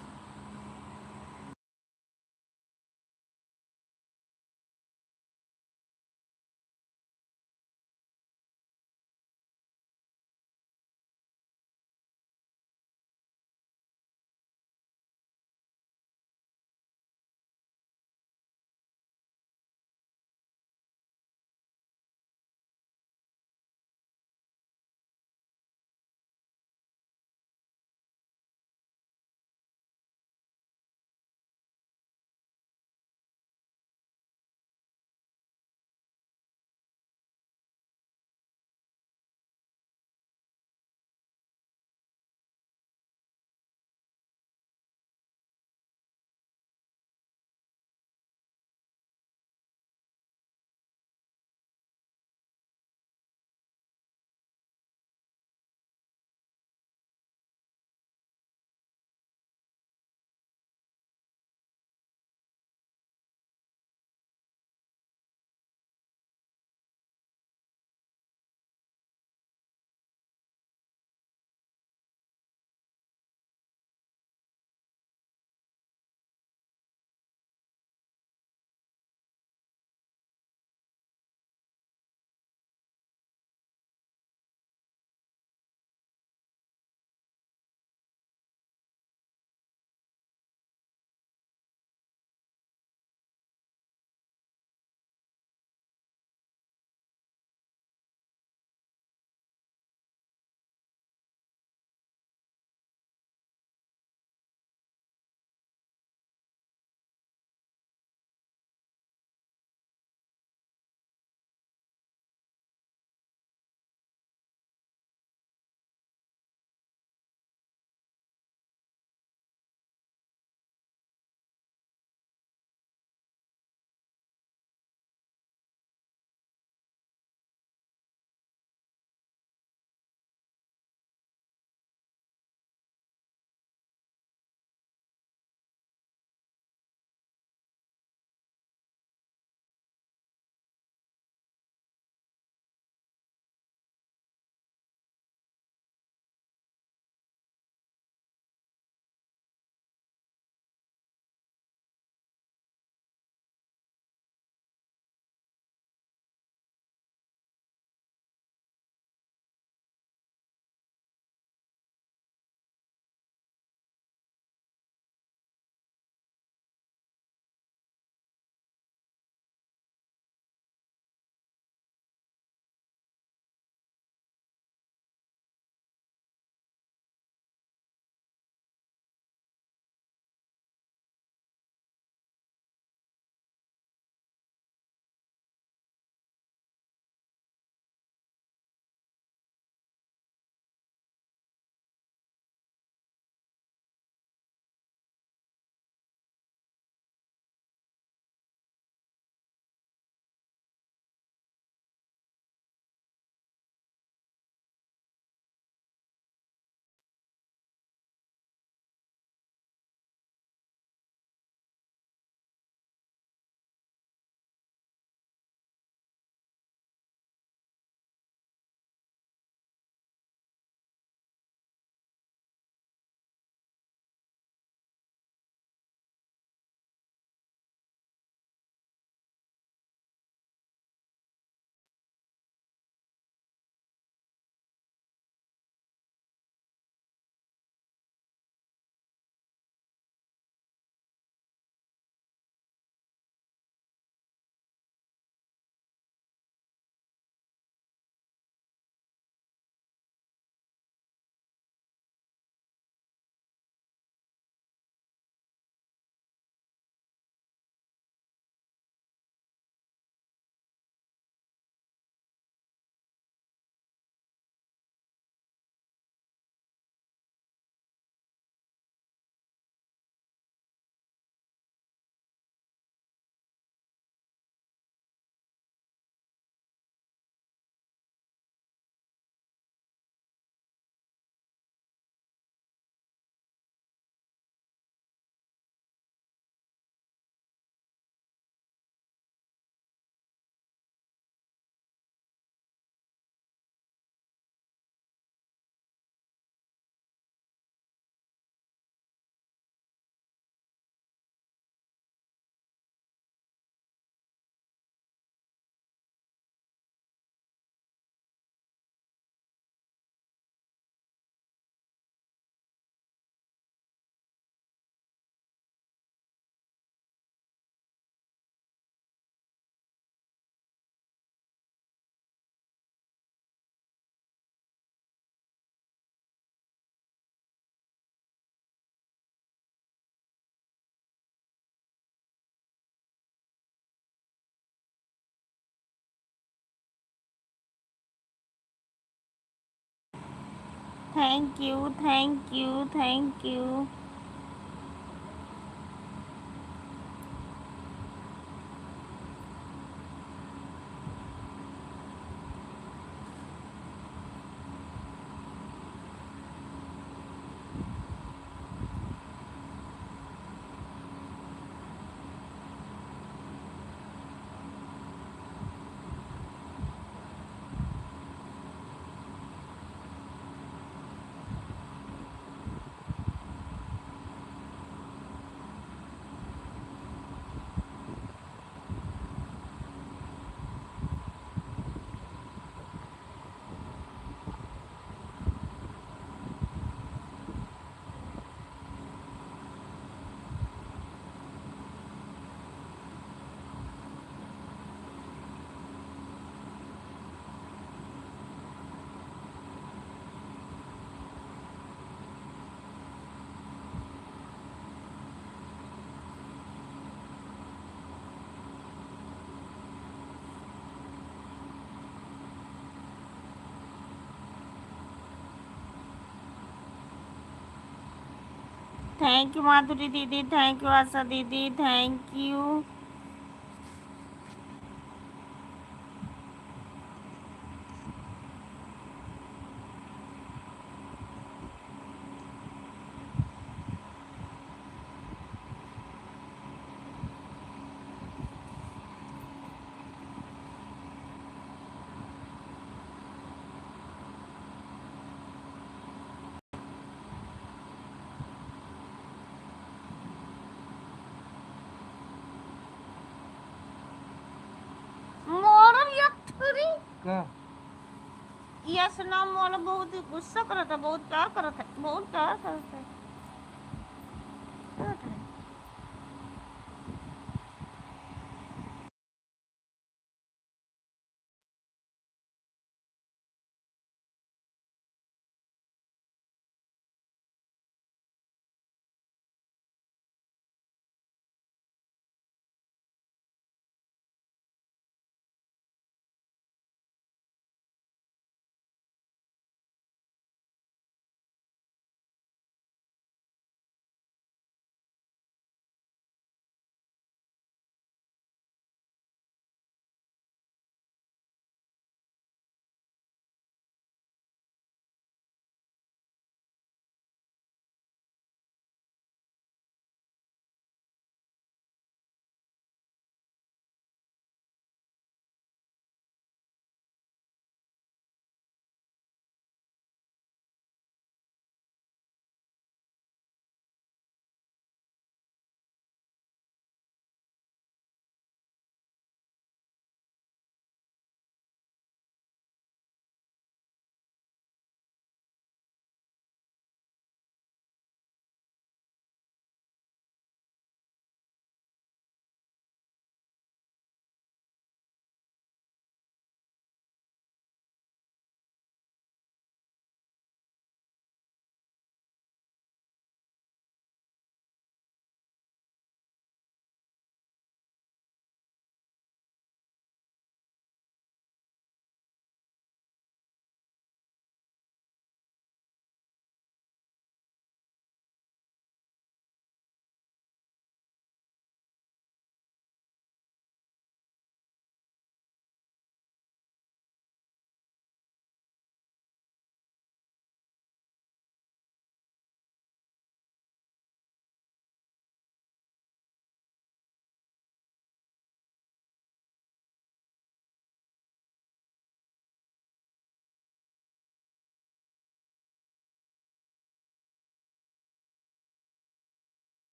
Thank you, thank you, thank you. Thank you Madhuri दीदी, थैंक यू आशा दीदी, थैंक यू। मोर यथरी क्या यस ना मोर बहुत गुस्सा करत है, बहुत प्यार करत है, बहुत प्यार करत है।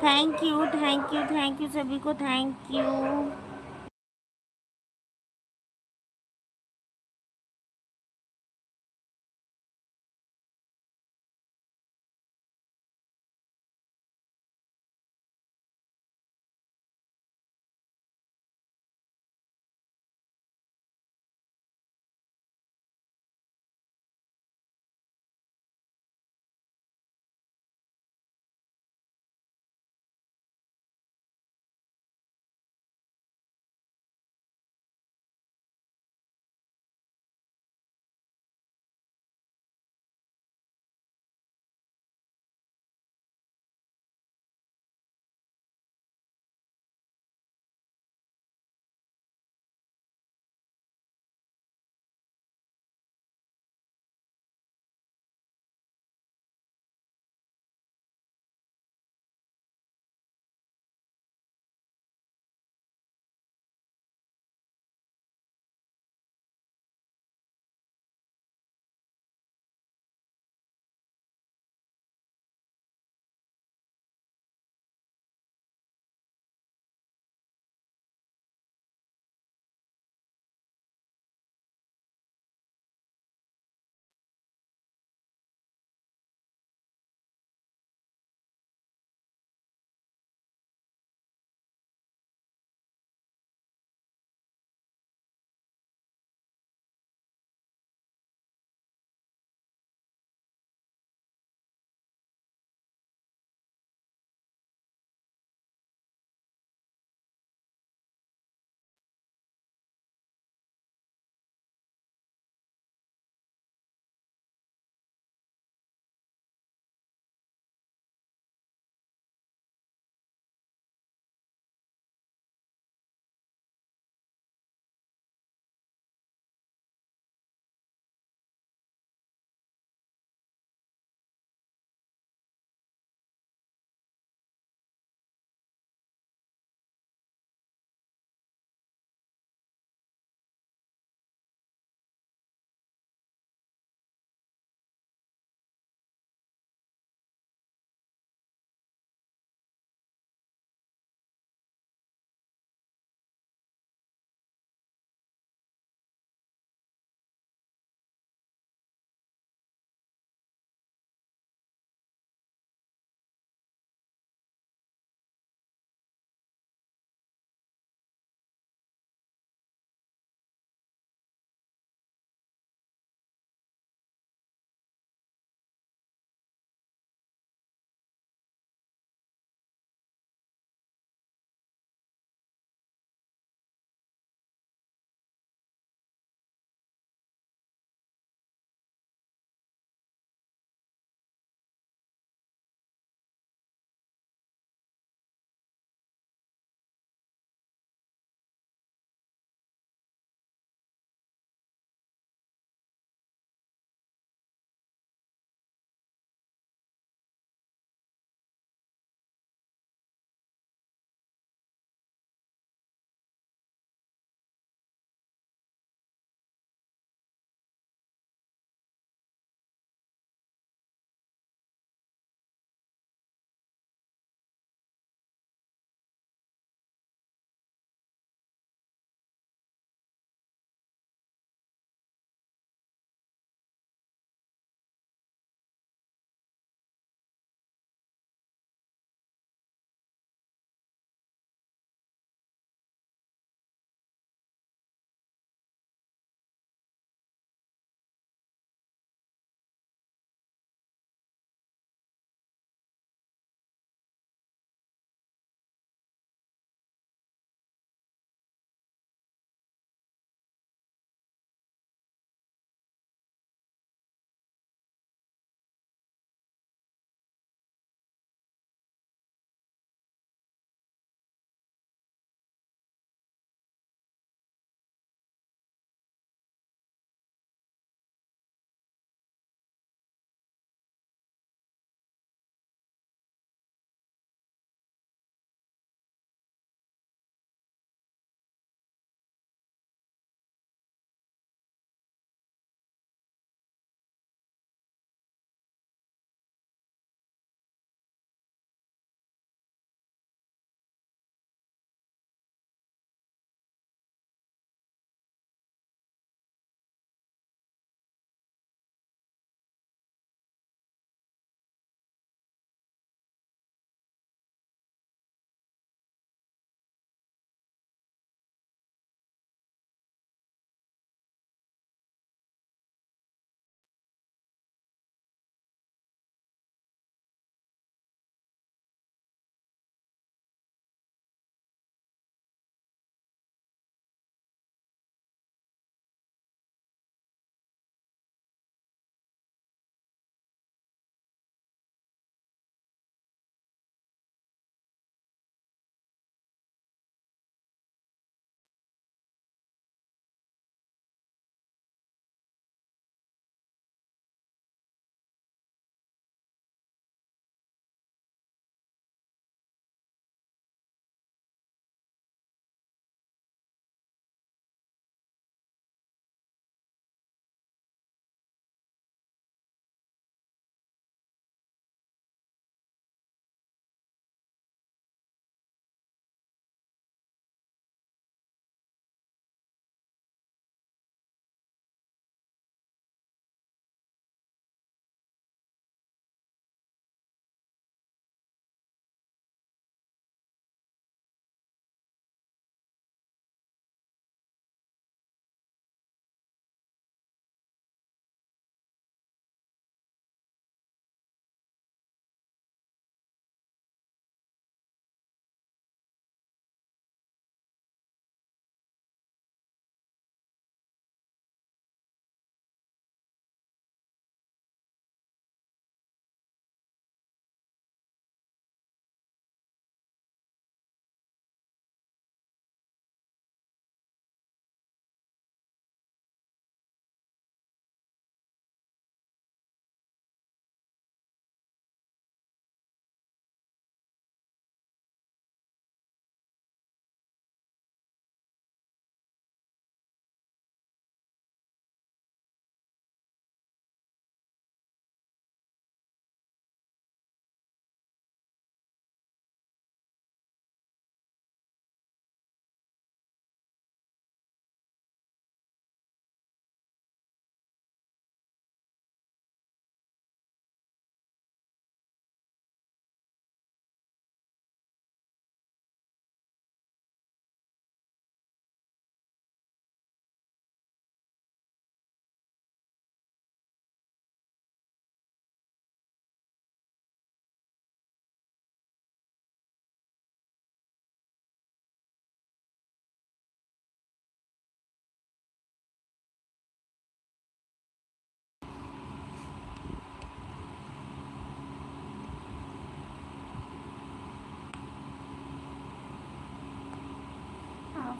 थैंक यू सभी को, थैंक यू।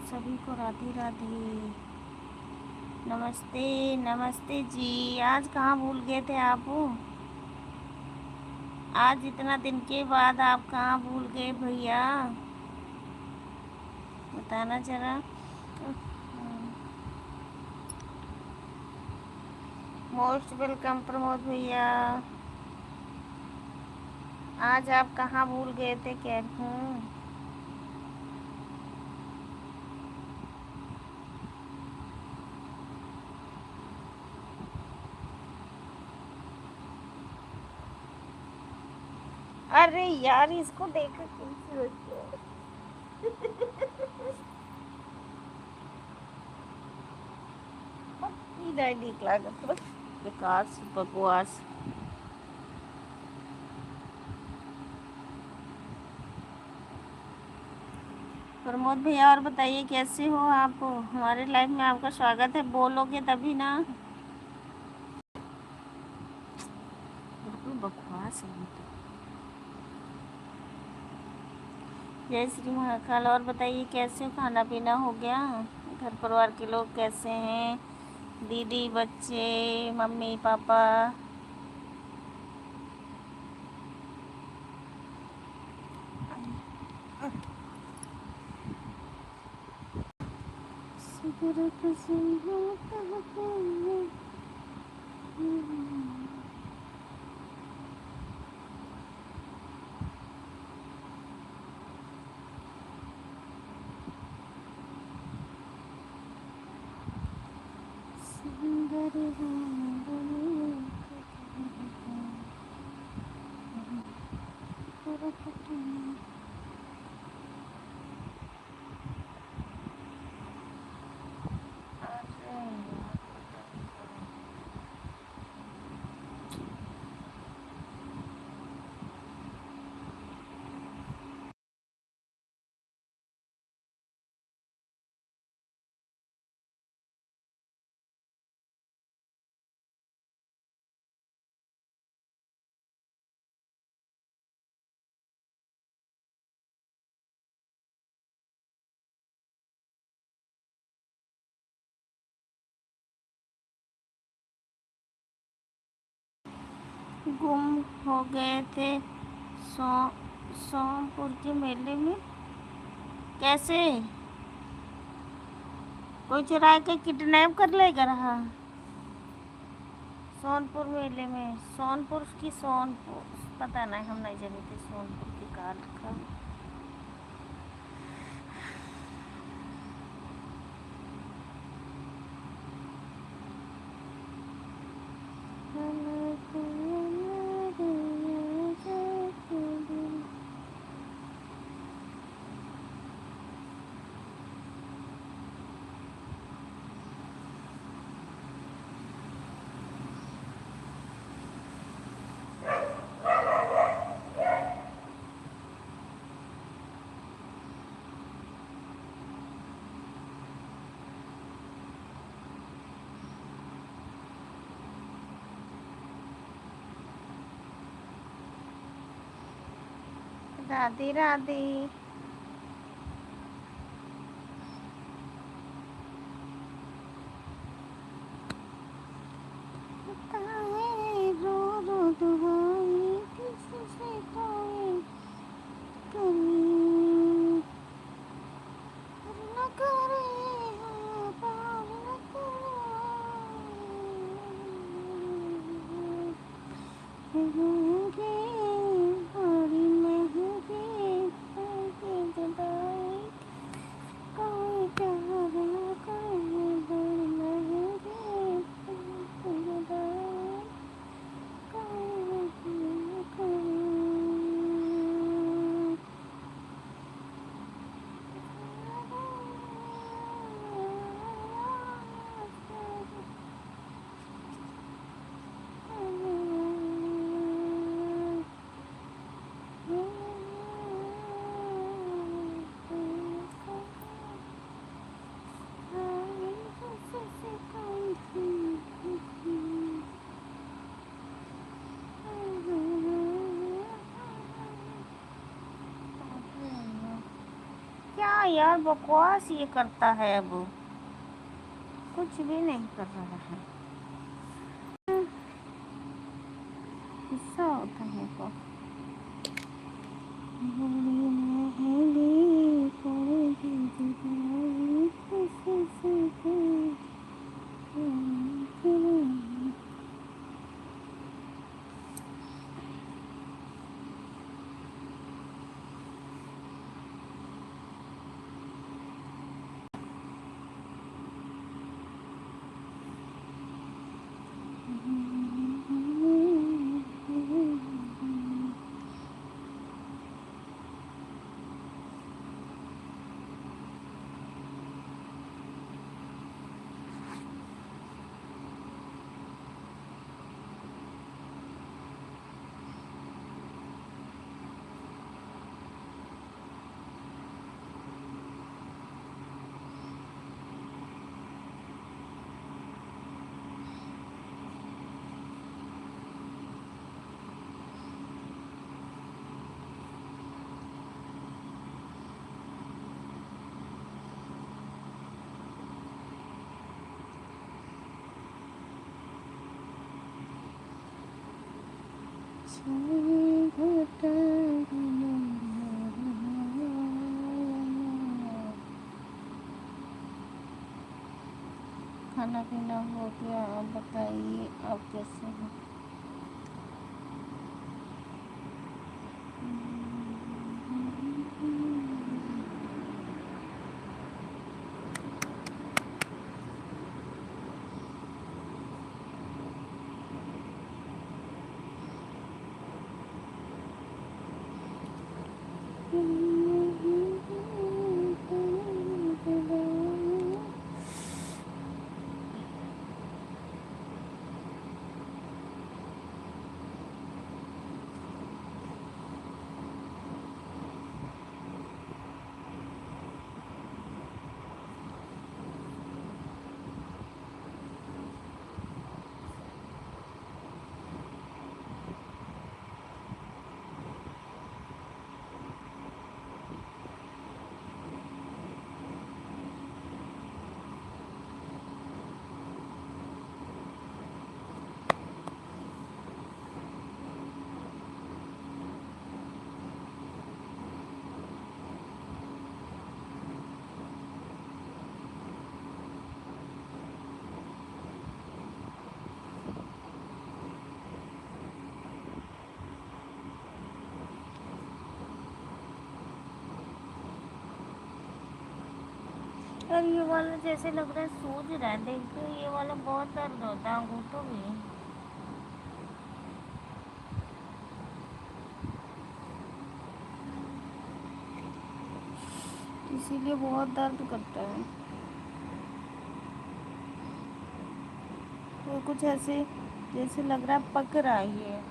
सभी को राधे राधे। नमस्ते नमस्ते जी। आज कहाँ भूल गए थे आप? आज इतना दिन के बाद आप कहाँ भूल गए भैया, बताना जरा। मोस्ट वेलकम प्रमोद भैया। आज आप कहाँ भूल गए थे कह हूँ। अरे यार इसको देखकर कैसे होती है। नहीं ठीक लागत बस बेकार बकवास। प्रमोद भैया और बताइए कैसे हो आप? हमारे लाइफ में आपका स्वागत है। बोलोगे तभी ना। बिल्कुल बकवास है ये तो। जय श्री महाकाल। और बताइए कैसे हो? खाना पीना हो गया? घर परिवार के लोग कैसे हैं? दीदी बच्चे मम्मी पापा। गुम हो गए थे सो सोमपुर के मेले में। कैसे? कोई चुरा के किडनैप कर लेगा रहा? सोनपुर मेले में। सोनपुर की सोनपुर पता नहीं, हम नहीं जानते सोनपुर की कार का। राधे राधे। रो रो दुहाई किससे कोई कमी न करे, हाँ पार न करे। यार बकवास ये करता है, अब कुछ भी नहीं कर रहा है। गुस्सा होता है को। खाना पीना हो गया, आप बताइए आप कैसे हैं? यार ये वाला जैसे लग रहा है सूज रहा है, देखो ये वाला बहुत दर्द होता है अंगूठों में। इसीलिए बहुत दर्द करता है। तो कुछ ऐसे जैसे लग रहा है पक रहा है ये।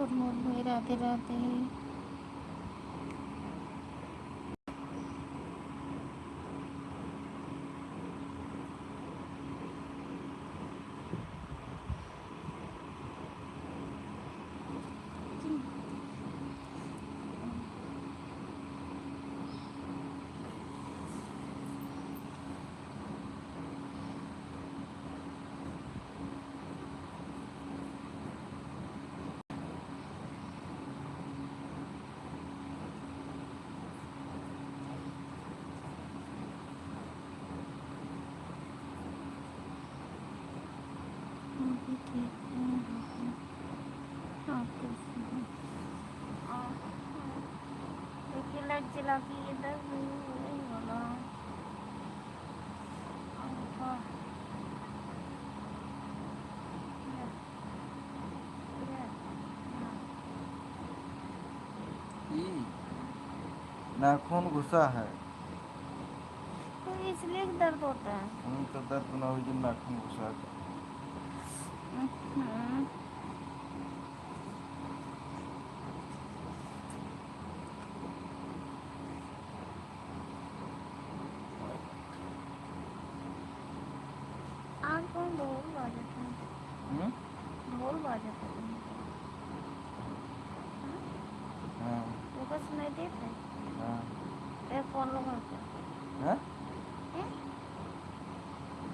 और मोर में राधे राधे। देखिए लाइट जला के ये दर्द नहीं होगा। नाखून घुसा है। तो इसलिए दर्द होता है। तो दर्द ना हो जब नाखून घुसा है। हम्म। आज कौन ढोल बाजता है? ढोल बाजता है कहीं पे? हाँ? हाँ। वो बस सुनाई देता है। हाँ। एयरफोन लगा के। हाँ? हैं?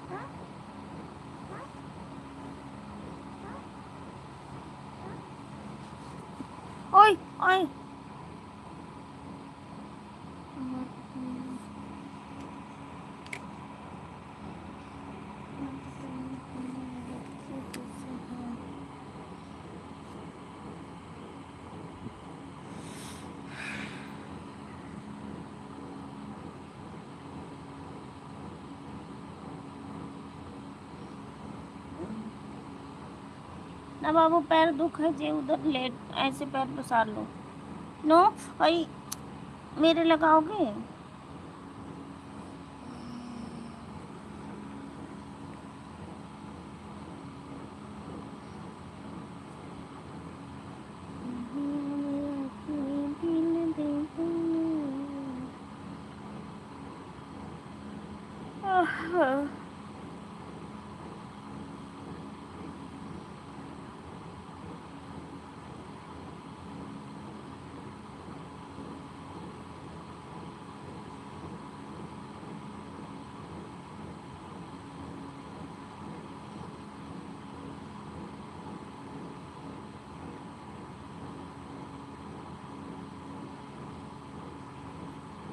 हाँ? हाँ? हाँ? हाँ? ओए ओए। ना बाबू पैर दुख है जे उधर लेट ऐसे पैर पसार लो। नो भाई मेरे लगाओगे?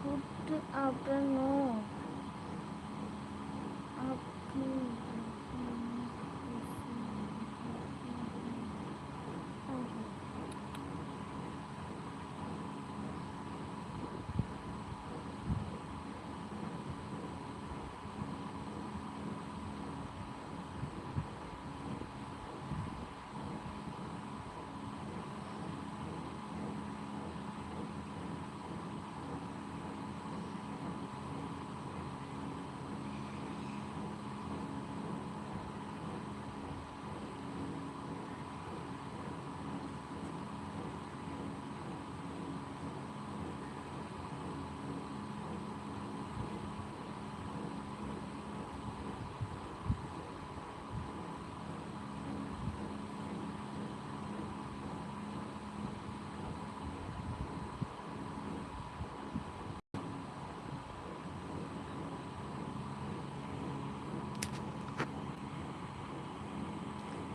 Good afternoon. आपकी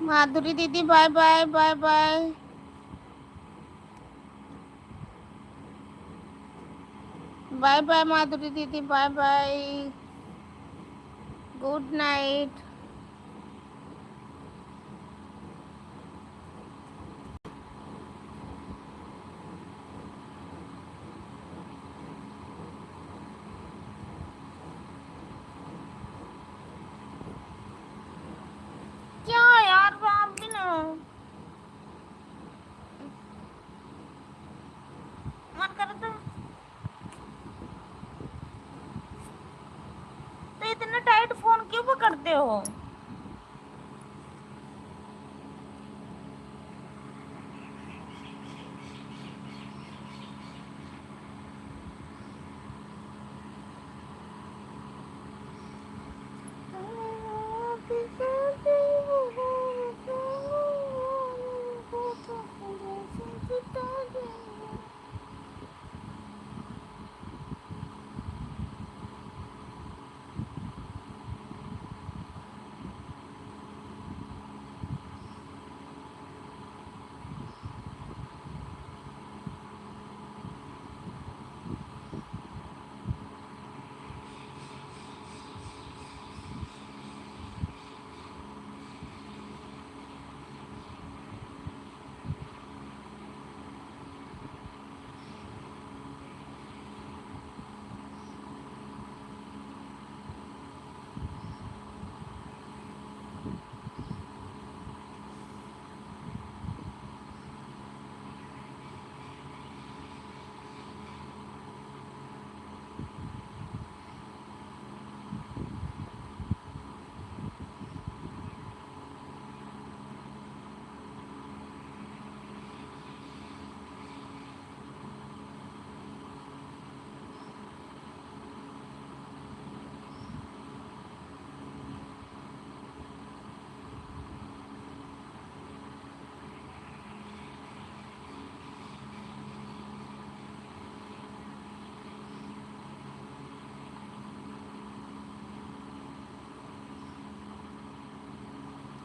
माधुरी दीदी bye bye bye bye. Bye bye Madhuri दीदी बाय बाय। Good night. क्या यार आप भी ना मन कर तो इतना टाइट फोन क्यों पकड़ते हो?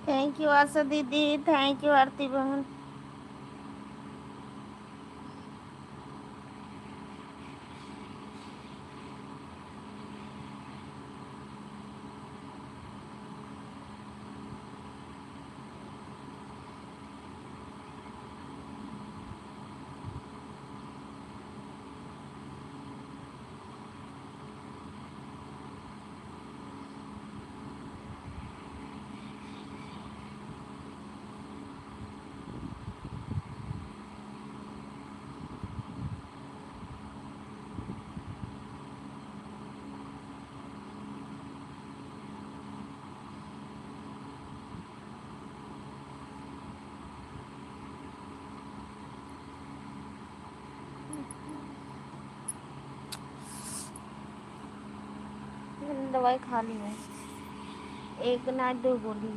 थैंक यू आशा दीदी, थैंक यू आरती बहन। मैंने दवाई खा ली है, एक ना दो गोली।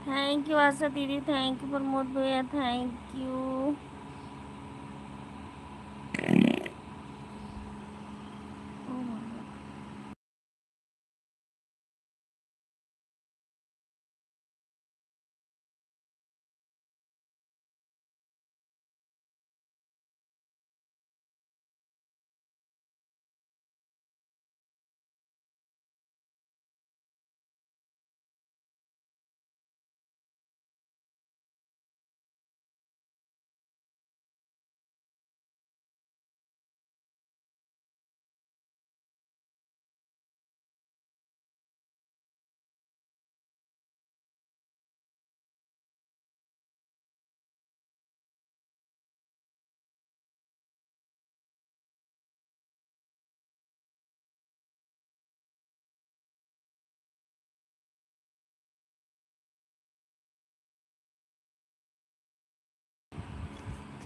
थैंक यू आशा दीदी, थैंक यू प्रमोद भैया, thank you.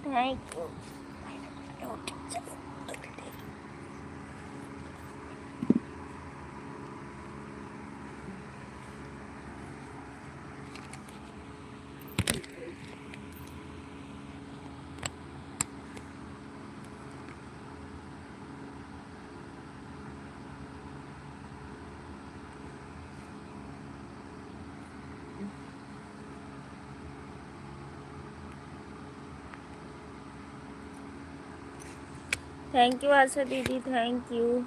Thank you. Thank you Asha दीदी, थैंक यू।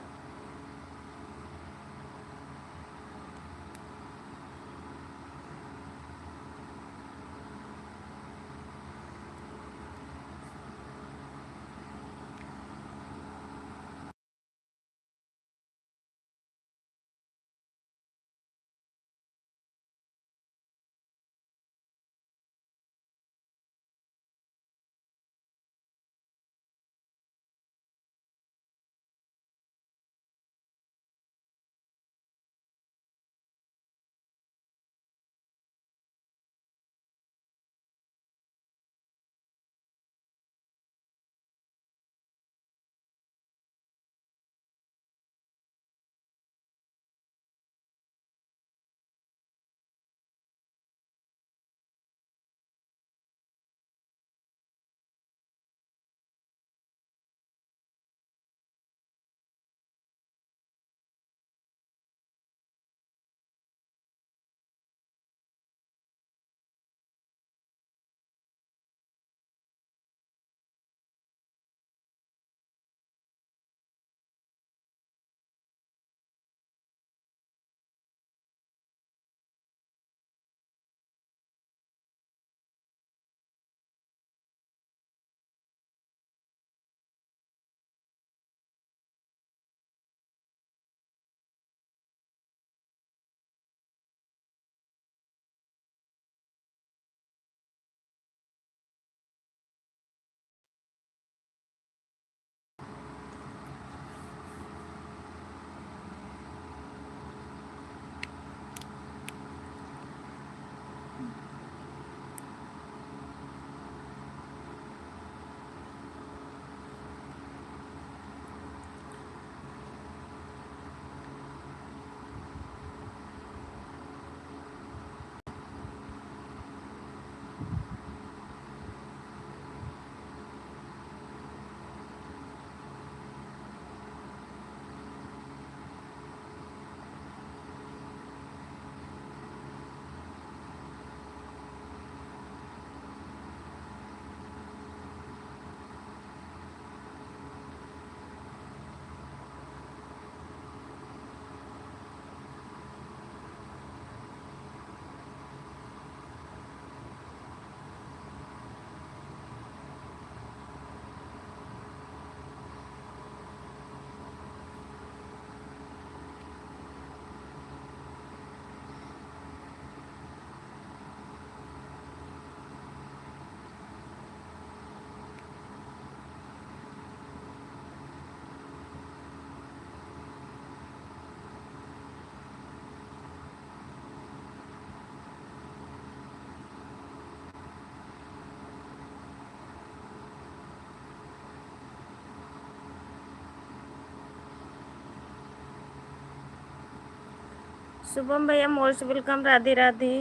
शुभम भैया मोस्ट वेलकम। राधे राधे।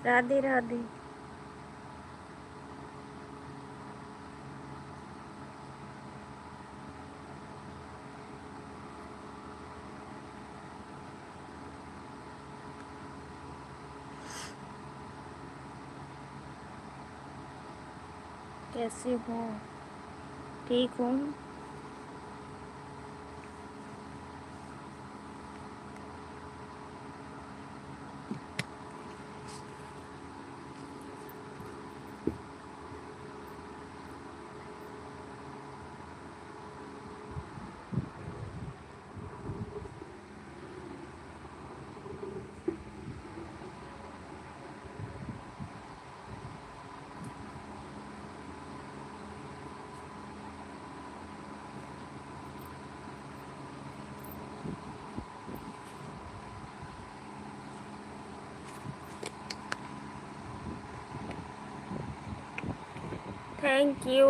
राधे राधे। कैसे हो? ठीक हूँ। Thank you.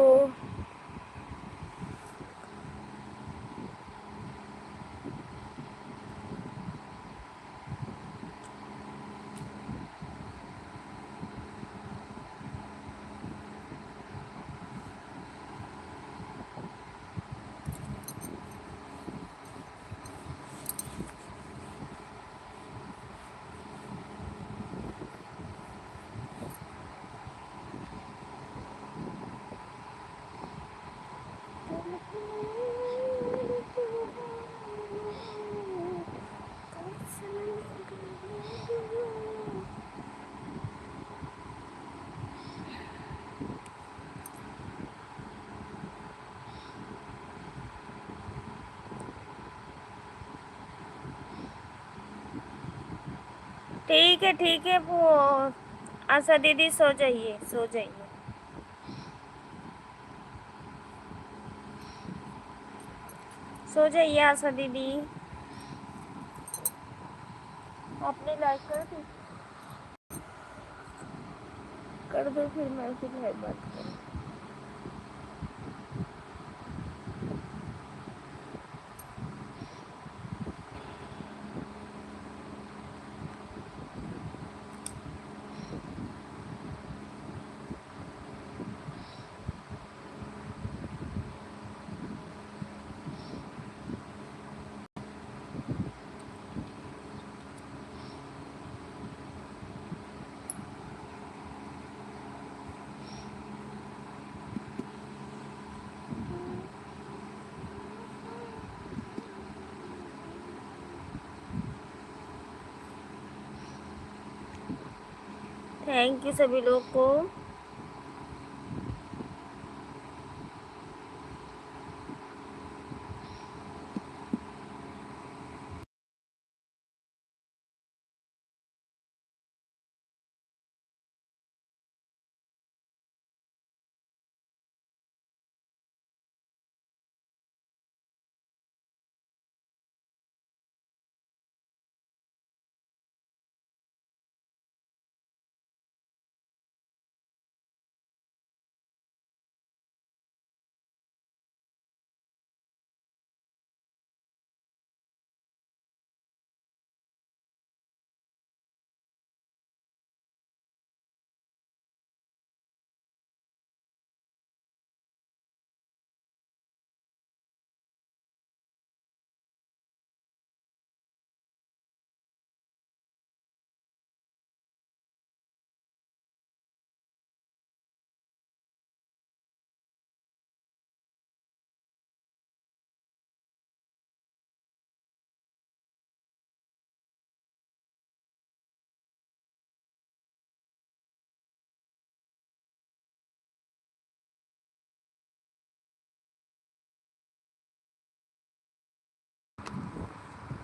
ठीक है वो आशा दीदी सो जाइए, सो जाइए। सो जाइए आशा दीदी। आपने लाइक कर दी? कर दो फिर मैं फिर है बात करूँ। थैंक यू सभी लोग को।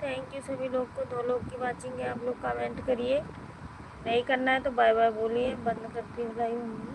थैंक यू सभी लोग को। 2 लोग की वाचिंग है, आप लोग कमेंट करिए। नहीं करना है तो बाय बाय बोलिए। बंद करती हूँ लाइव मम्मी।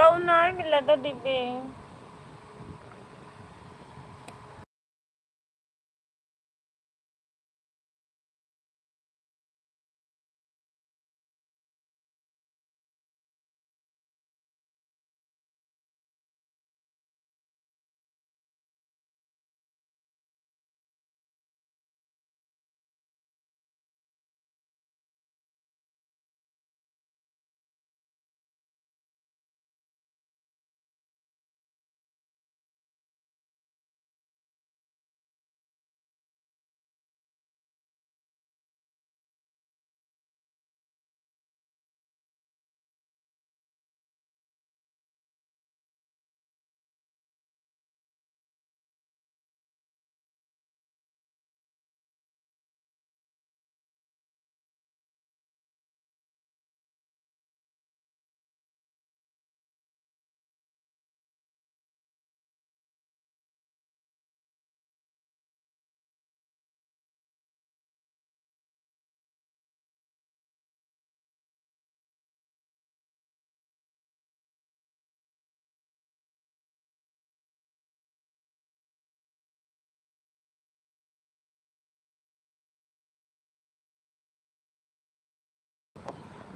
कहूँ ना मिला था डिब्बे।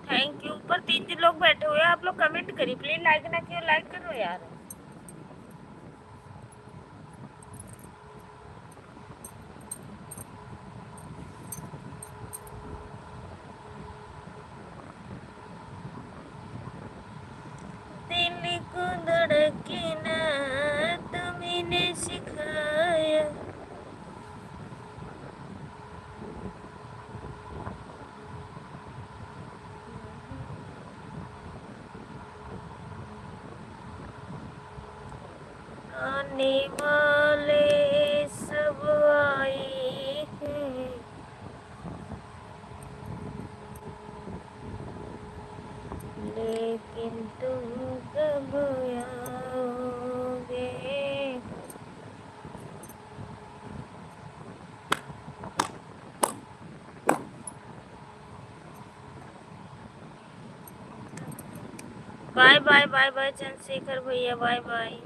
Thank you. ऊपर 3 लोग बैठे हुए हैं, आप लोग कमेंट करिए प्लीज। लाइक ना किया, लाइक करो यार। दिल को धड़कना तुमने सिखाया। आने वाले सब आए हैं, लेकिन तुम कब आओगे। Bye bye bye bye Chandrashekhar भैया, बाय बाय।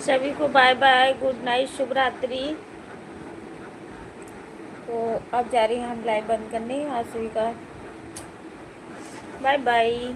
सभी को बाय बाय, गुड नाइट, शुभ रात्रि। तो अब जा रही हैं हम लाइव बंद करने। हाँ, सभी का बाय बाय।